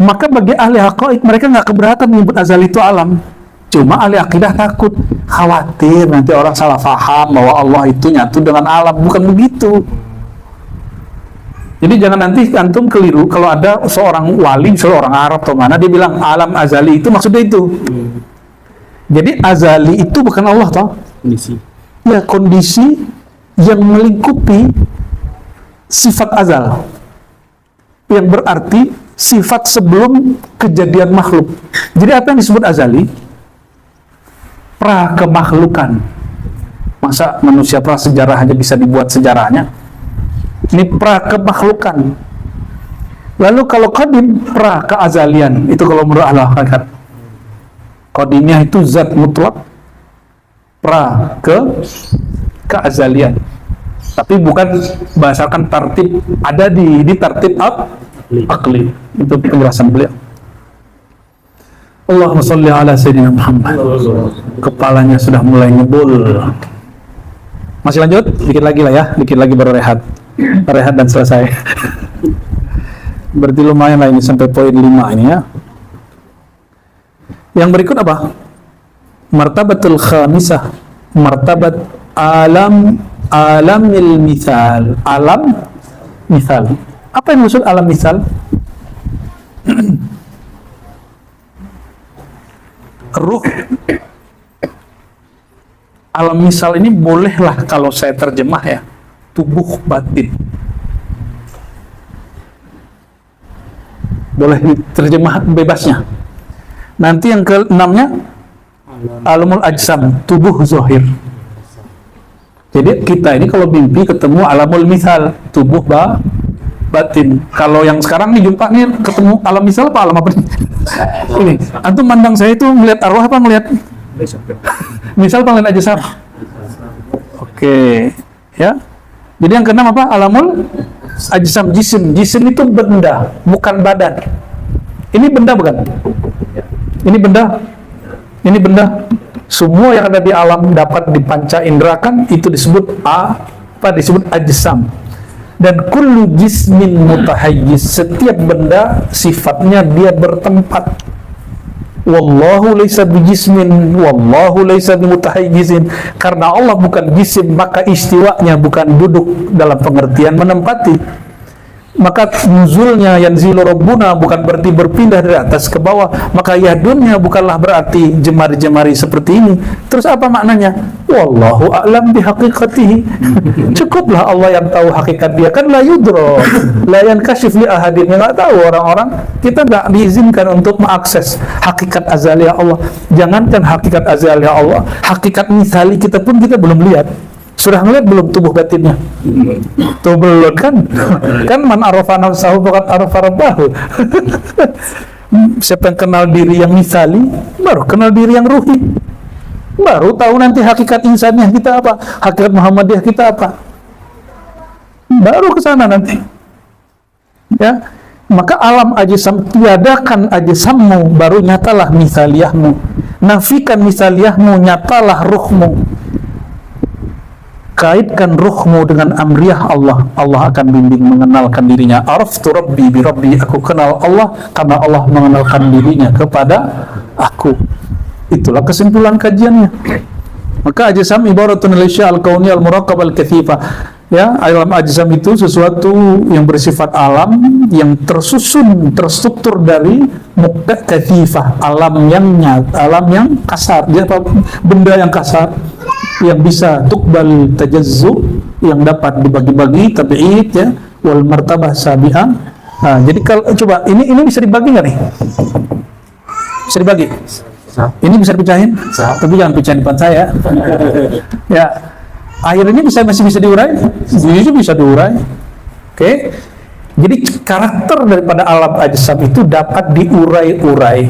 Maka bagi ahli haqa'iq, mereka nggak keberatan menyebut azali itu alam. Cuma ahli akidah takut, khawatir nanti orang salah paham bahwa Allah itu nyatu dengan alam. Bukan begitu. Jadi jangan nanti antum keliru kalau ada seorang wali, seorang Arab atau mana, dia bilang alam azali itu maksudnya itu. Jadi azali itu bukan Allah toh. Kondisi. Ya, kondisi yang melingkupi sifat azal, yang berarti sifat sebelum kejadian makhluk. Jadi apa yang disebut azali? Pra kemakhlukan. Masa manusia pra sejarah aja bisa dibuat sejarahnya? Ini pra kemakhlukan. Lalu kalau qadim, pra keazalian. Itu kalau menurut Allah hakikat. Qadimnya itu zat mutlak, pra keazalian. Tapi bukan berdasarkan tartib, ada di tartib akli. Itu penjelasan beliau. Allahumma sholli ala sayyidina Muhammad. Kepalanya sudah mulai ngebul. Masih lanjut? Dikit lagi lah ya, dikit lagi baru rehat. Rehat dan selesai. Berarti lumayan lah ini sampai poin 5 ini ya. Yang berikut apa? Martabatul khamisah, martabat alamil misal. Alam misal. Apa yang maksud alam misal? Ruh. Alam misal ini bolehlah kalau saya terjemah ya, tubuh batin. Boleh terjemah bebasnya. Nanti yang ke-6-nya alamul ajsam, tubuh zahir. Jadi kita ini kalau mimpi ketemu alamul misal, tubuh batin. Kalau yang sekarang nih jumpa nih ketemu alam misal apa alam apa nih? Ini, antum mandang saya itu melihat arwah apa melihat misal apa melihat ajsam? Oke, ya. Jadi yang keenam apa? Alamul ajsam, jisim. Jisim itu benda, bukan badan. Ini benda bukan? Ini benda. Ini benda. Semua yang ada di alam dapat dipanca inderakan, itu disebut apa? Disebut ajsam. Dan kullu jismin mutahayyiz, setiap benda sifatnya dia bertempat. Wallahu laysa bijismin, wallahu laysa bimutahayyizin. Karena Allah bukan jisim, maka istiwanya bukan duduk dalam pengertian menempati. Maka nuzulnya yanzilu rabbuna bukan berarti berpindah dari atas ke bawah. Maka yadunnya bukanlah berarti jemari-jemari seperti ini. Terus apa maknanya? Wallahu a'lam bihaqiqatihi. Cukuplah Allah yang tahu hakikat dia. Kan la yudro, la yankashif li ahadin. Nggak tahu orang-orang. Kita nggak diizinkan untuk mengakses hakikat azaliyah Allah. Jangankan hakikat azaliyah Allah, hakikat misali kita pun kita belum lihat. Sudah ngeliat belum tubuh batinnya? Tuh belum kan? Kan man arafa nafsahu faqad arafa rabbahu. Siapa yang kenal diri yang misali, baru kenal diri yang ruhi. Baru tahu nanti hakikat insaniah kita apa, hakikat Muhammadiyah kita apa. Baru ke sana nanti. Ya. Maka alam ajsam, tiadakan ajsammu, baru nyatalah misaliyahmu. Nafikan misaliyahmu, nyatalah ruhmu. Kaitkan ruhmu dengan amriyah Allah, Allah akan bimbing mengenalkan dirinya. Araftu rabbi bi rabbi, aku kenal Allah karena Allah mengenalkan dirinya kepada aku. Itulah kesimpulan kajiannya. Maka ajsam ibaratun al-asya' al-kauniyah al-muraqab al-kathifah. Ya, alam ajsam itu sesuatu yang bersifat alam yang tersusun, terstruktur dari kathifah, alam yang nyata, alam yang kasar. Dia benda yang kasar yang bisa tukbal tajazzu, yang dapat dibagi-bagi tabi'id ya, wal martabah sabi'ah. Nah, jadi kalau coba ini bisa dibagi nggak nih? Bisa dibagi? Ini bisa dipecahin? Tapi jangan pecahin depan saya. Ya, air ini masih bisa diurai? Ini bisa diurai. Oke. Jadi karakter daripada alam ajsam itu dapat diurai-urai.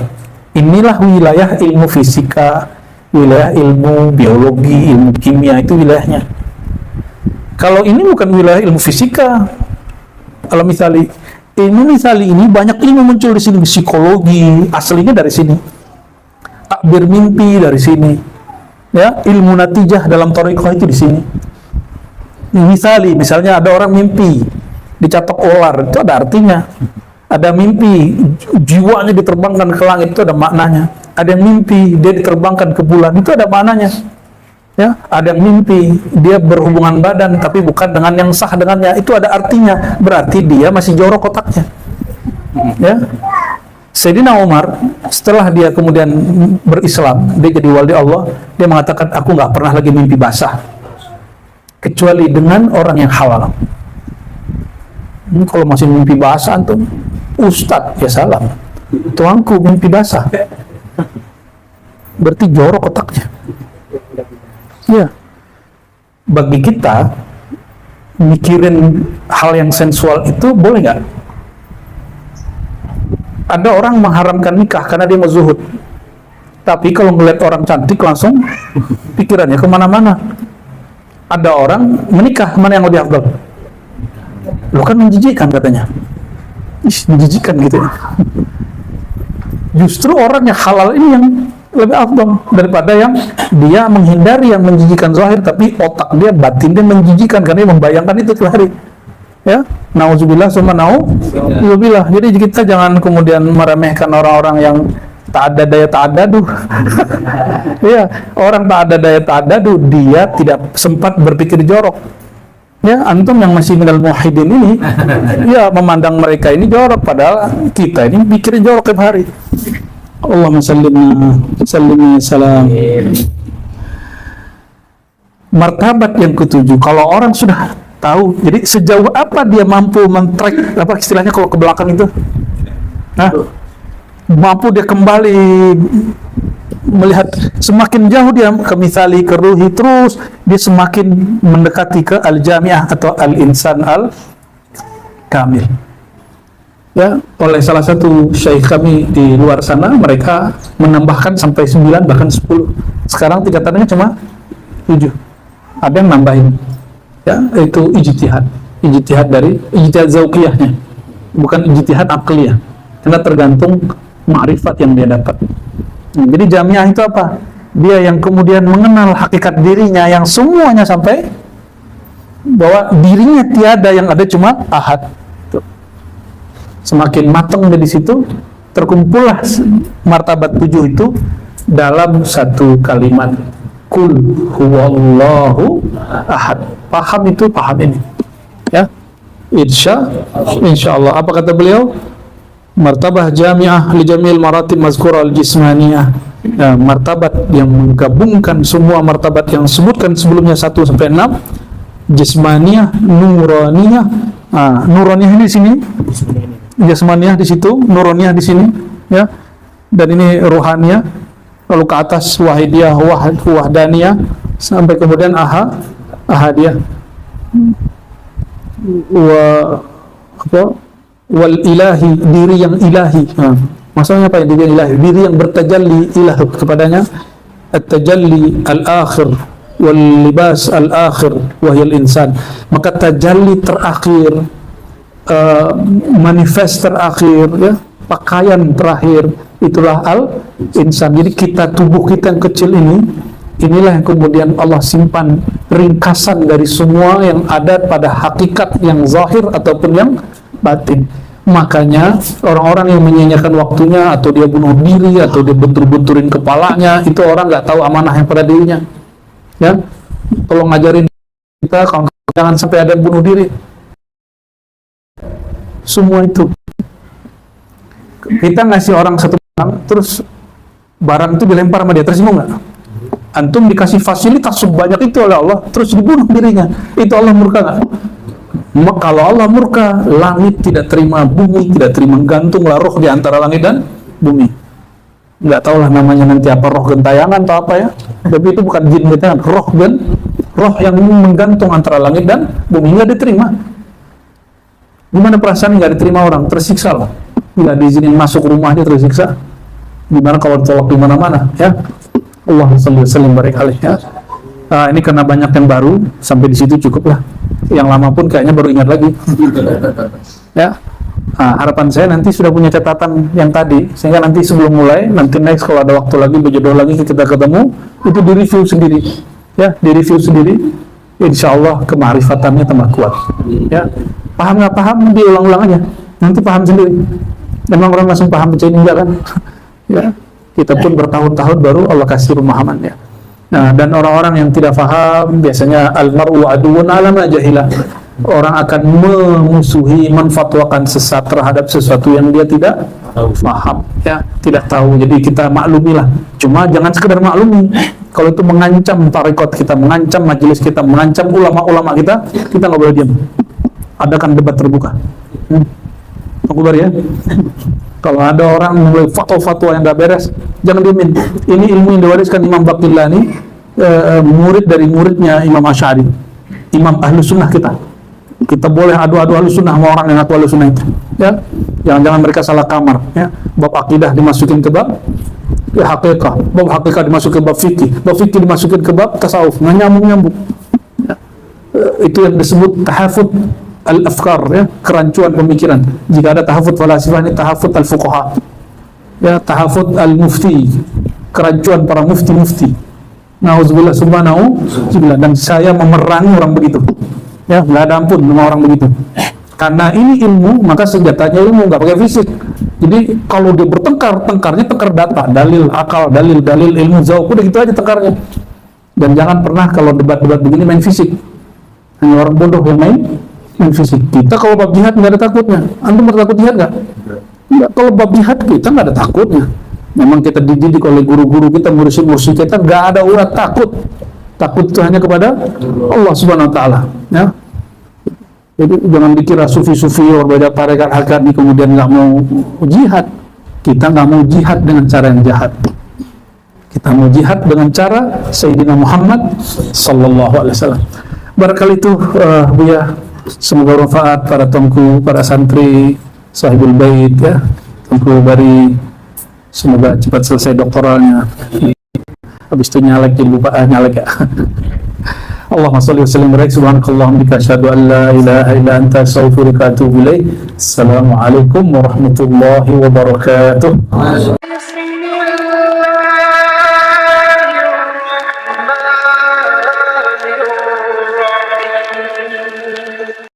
Inilah wilayah ilmu fisika, wilayah ilmu biologi, ilmu kimia, itu wilayahnya. Kalau ini bukan wilayah ilmu fisika, alam misali. Ilmu misali ini banyak ilmu muncul di sini, psikologi aslinya dari sini, takbir mimpi dari sini, ya, ilmu natijah dalam thariqah itu di sini. Misalnya ada orang mimpi dicatok ular, itu ada artinya. Ada mimpi jiwanya diterbangkan ke langit, itu ada maknanya. Ada yang mimpi dia diterbangkan ke bulan, itu ada maknanya. Ya, ada yang mimpi dia berhubungan badan tapi bukan dengan yang sah dengannya, itu ada artinya. Berarti dia masih jorok otaknya. Ya. Sayyidina Umar setelah dia kemudian berislam, dia jadi wali Allah, dia mengatakan aku nggak pernah lagi mimpi basah kecuali dengan orang yang halal. Kalau masih mimpi basah antum, Ustadz ya salam, tuanku mimpi basah, berarti jorok otaknya. Ya, bagi kita mikirin hal yang sensual itu boleh nggak? Ada orang mengharamkan nikah karena dia mau zuhud, tapi kalau ngeliat orang cantik langsung pikirannya kemana-mana. Ada orang menikah, mana yang lebih afdal? Lo kan menjijikan katanya. Menjijikan gitu. Justru orang yang halal ini yang lebih afdal daripada yang dia menghindari yang menjijikan zahir, tapi otak dia, batin dia menjijikan karena dia membayangkan itu tiap hari. Ya, nauzubillah summa nauzubillah. Jadi kita jangan kemudian meremehkan orang-orang yang tak ada daya tak ada duh. Ya, orang tak ada daya tak ada duh, dia tidak sempat berpikir jorok. Ya, antum yang masih minal muwahhidin ini ya memandang mereka ini jorok, padahal kita ini pikir jorok tiap hari. Allahumma sallim salam. Martabat yang ketujuh, kalau orang sudah tahu, jadi sejauh apa dia mampu men-track, apa istilahnya kalau ke belakang itu? Nah, mampu dia kembali melihat semakin jauh dia ke misali ke ruhi, terus dia semakin mendekati ke al-jami'ah atau al-insan al-kamil. Ya, oleh salah satu syekh kami di luar sana, mereka menambahkan sampai 9 bahkan 10. Sekarang tingkatannya cuma 7. Ada yang nambahin. Ya, itu ijtihad. Ijtihad zauqiyahnya. Bukan ijtihad aqliyah. Karena tergantung ma'rifat yang dia dapat. Nah, jadi jamiah itu apa? Dia yang kemudian mengenal hakikat dirinya yang semuanya sampai bahwa dirinya tiada, yang ada cuma ahad. Tuh. Semakin matang di situ, terkumpullah martabat 7 itu dalam satu kalimat, Qul huwallahu ahad. Paham itu, paham ini. Ya. Insyaallah. Apa kata beliau? Martabah jami'ah li jamil maratib mazkurah al-jismaniyah. Ya, martabat yang menggabungkan semua martabat yang disebutkan sebelumnya 1 sampai 6. Jismaniyah, nuraniyah. Nuraniyah di sini, jasmaniyah di situ, nuraniyah di sini, ya. Dan ini ruhaniyah. Lalu ke atas wahidiyah, wahdaniyah, sampai kemudian ahadiyah. Wal ilahi, diri yang ilahi. Maksudnya apa yang diri yang ilahi? Diri yang bertajalli ilah kepadanya. At-tajalli al-akhir wal libas al-akhir wahyal insan. Maka tajalli terakhir, manifest terakhir, ya, pakaian terakhir, itulah al-insan. Jadi kita, tubuh kita yang kecil ini, inilah yang kemudian Allah simpan ringkasan dari semua yang ada pada hakikat yang zahir ataupun yang batin. Makanya orang-orang yang menyia-nyiakan waktunya, atau dia bunuh diri, atau dia bentur-benturin kepalanya, itu orang nggak tahu amanah yang pada dirinya. Ya, tolong ngajarin kita, jangan sampai ada yang bunuh diri. Semua itu kita ngasih orang satu barang, terus barang itu dilempar sama dia, tersinggung nggak? Antum dikasih fasilitas sebanyak itu oleh Allah, terus dibunuh dirinya, itu Allah murka nggak? Kalau Allah murka, langit tidak terima, bumi tidak terima, gantunglah roh di antara langit dan bumi. Nggak tahulah namanya nanti apa, roh gentayangan atau apa ya, tapi itu bukan jin gentayangan, roh yang menggantung antara langit dan bumi, nggak diterima. Gimana perasaan nggak diterima orang? Tersiksa lah, nggak diizinin masuk rumah dia tersiksa. Gimana kalau ditolak di mana-mana, ya? Allahumma shalli wa sallim barik alaihi, ya. Ini karena banyak yang baru, sampai di situ cukup lah. Yang lama pun kayaknya baru ingat lagi. Ya, harapan saya nanti sudah punya catatan yang tadi, sehingga nanti sebelum mulai, nanti next kalau ada waktu lagi, berjodoh lagi kita ketemu, itu di review sendiri, ya, di review sendiri, insya Allah kema'rifatannya tambah kuat. Ya, paham nggak paham diulang-ulang aja, nanti paham sendiri. Memang orang langsung paham baca ini enggak kan? Ya, kita pun bertahun-tahun baru Allah kasih pemahamannya. Nah, dan orang-orang yang tidak paham biasanya al-mar'u aduwwun ala ma jahilah. Orang akan memusuhi, menfatwakan sesat terhadap sesuatu yang dia tidak paham, ya, tidak tahu. Jadi kita maklumilah. Cuma jangan sekedar maklumi. Kalau itu mengancam tarekat kita, mengancam majelis kita, mengancam ulama-ulama kita nggak boleh diam. Adakan debat terbuka. Akubar ya. Kalau ada orang mulai fatwa-fatwa yang nggak beres, jangan diemin. Ini ilmu yang diwariskan Imam Baqillani, murid dari muridnya Imam Asy'ari, Imam Ahlu Sunnah kita. Kita boleh adu-adu Ahlu Sunnah sama orang yang ngaku Ahlu Sunnah itu. Ya, jangan mereka salah kamar. Ya, bab akidah dimasukin ke bab hakikah, bab hakikah dimasukin ke bab fikih dimasukin ke bab tasawuf, nggak nyambung. Ya. Itu yang disebut tahafut al-afkar, ya, kerancuan pemikiran. Jika ada tahafut falasifah, ini tahafut al-fuqaha, ya, tahafut al-mufti, kerancuan para mufti-mufti. Nauzubillah subhanahu wa. Dan saya memerangi orang begitu, ya, nggak ada ampun sama orang begitu. Karena ini ilmu, maka senjatanya ilmu, nggak pakai fisik. Jadi kalau dia bertengkar, tengkarnya tengkar data, dalil, akal, dalil, ilmu, zauq, udah gitu aja tengkarnya. Dan jangan pernah kalau debat-debat begini main fisik. Hanya orang bodoh yang main fisik. Kita kalau bab jihad nggak ada takutnya. Antum bertakut jihad nggak? Nggak. Kalau bab jihad kita nggak ada takutnya. Memang kita dididik oleh guru-guru kita, mursyid-mursyid kita, nggak ada urat takut. Takut itu hanya kepada Allah Subhanahu Wa Taala. Ya. Jadi jangan dikira sufi-sufi orang beda tarekat hakani kemudian nggak mau jihad. Kita nggak mau jihad dengan cara yang jahat. Kita mau jihad dengan cara Sayyidina Muhammad Sallallahu Alaihi Wasallam. Barangkali itu Buya. Semoga bermanfaat para tongku, para santri, sahibul bait, ya, tongku Bari. Semoga cepat selesai doktoralnya. Habis itu nyalek jadi lupa nyalek ya. Allahumma shalli wa sallim barik subhanakallahumma bika asyhadu an la ilaha illa anta astaghfiruka wa atubu ilaik. Assalamualaikum warahmatullahi wabarakatuh.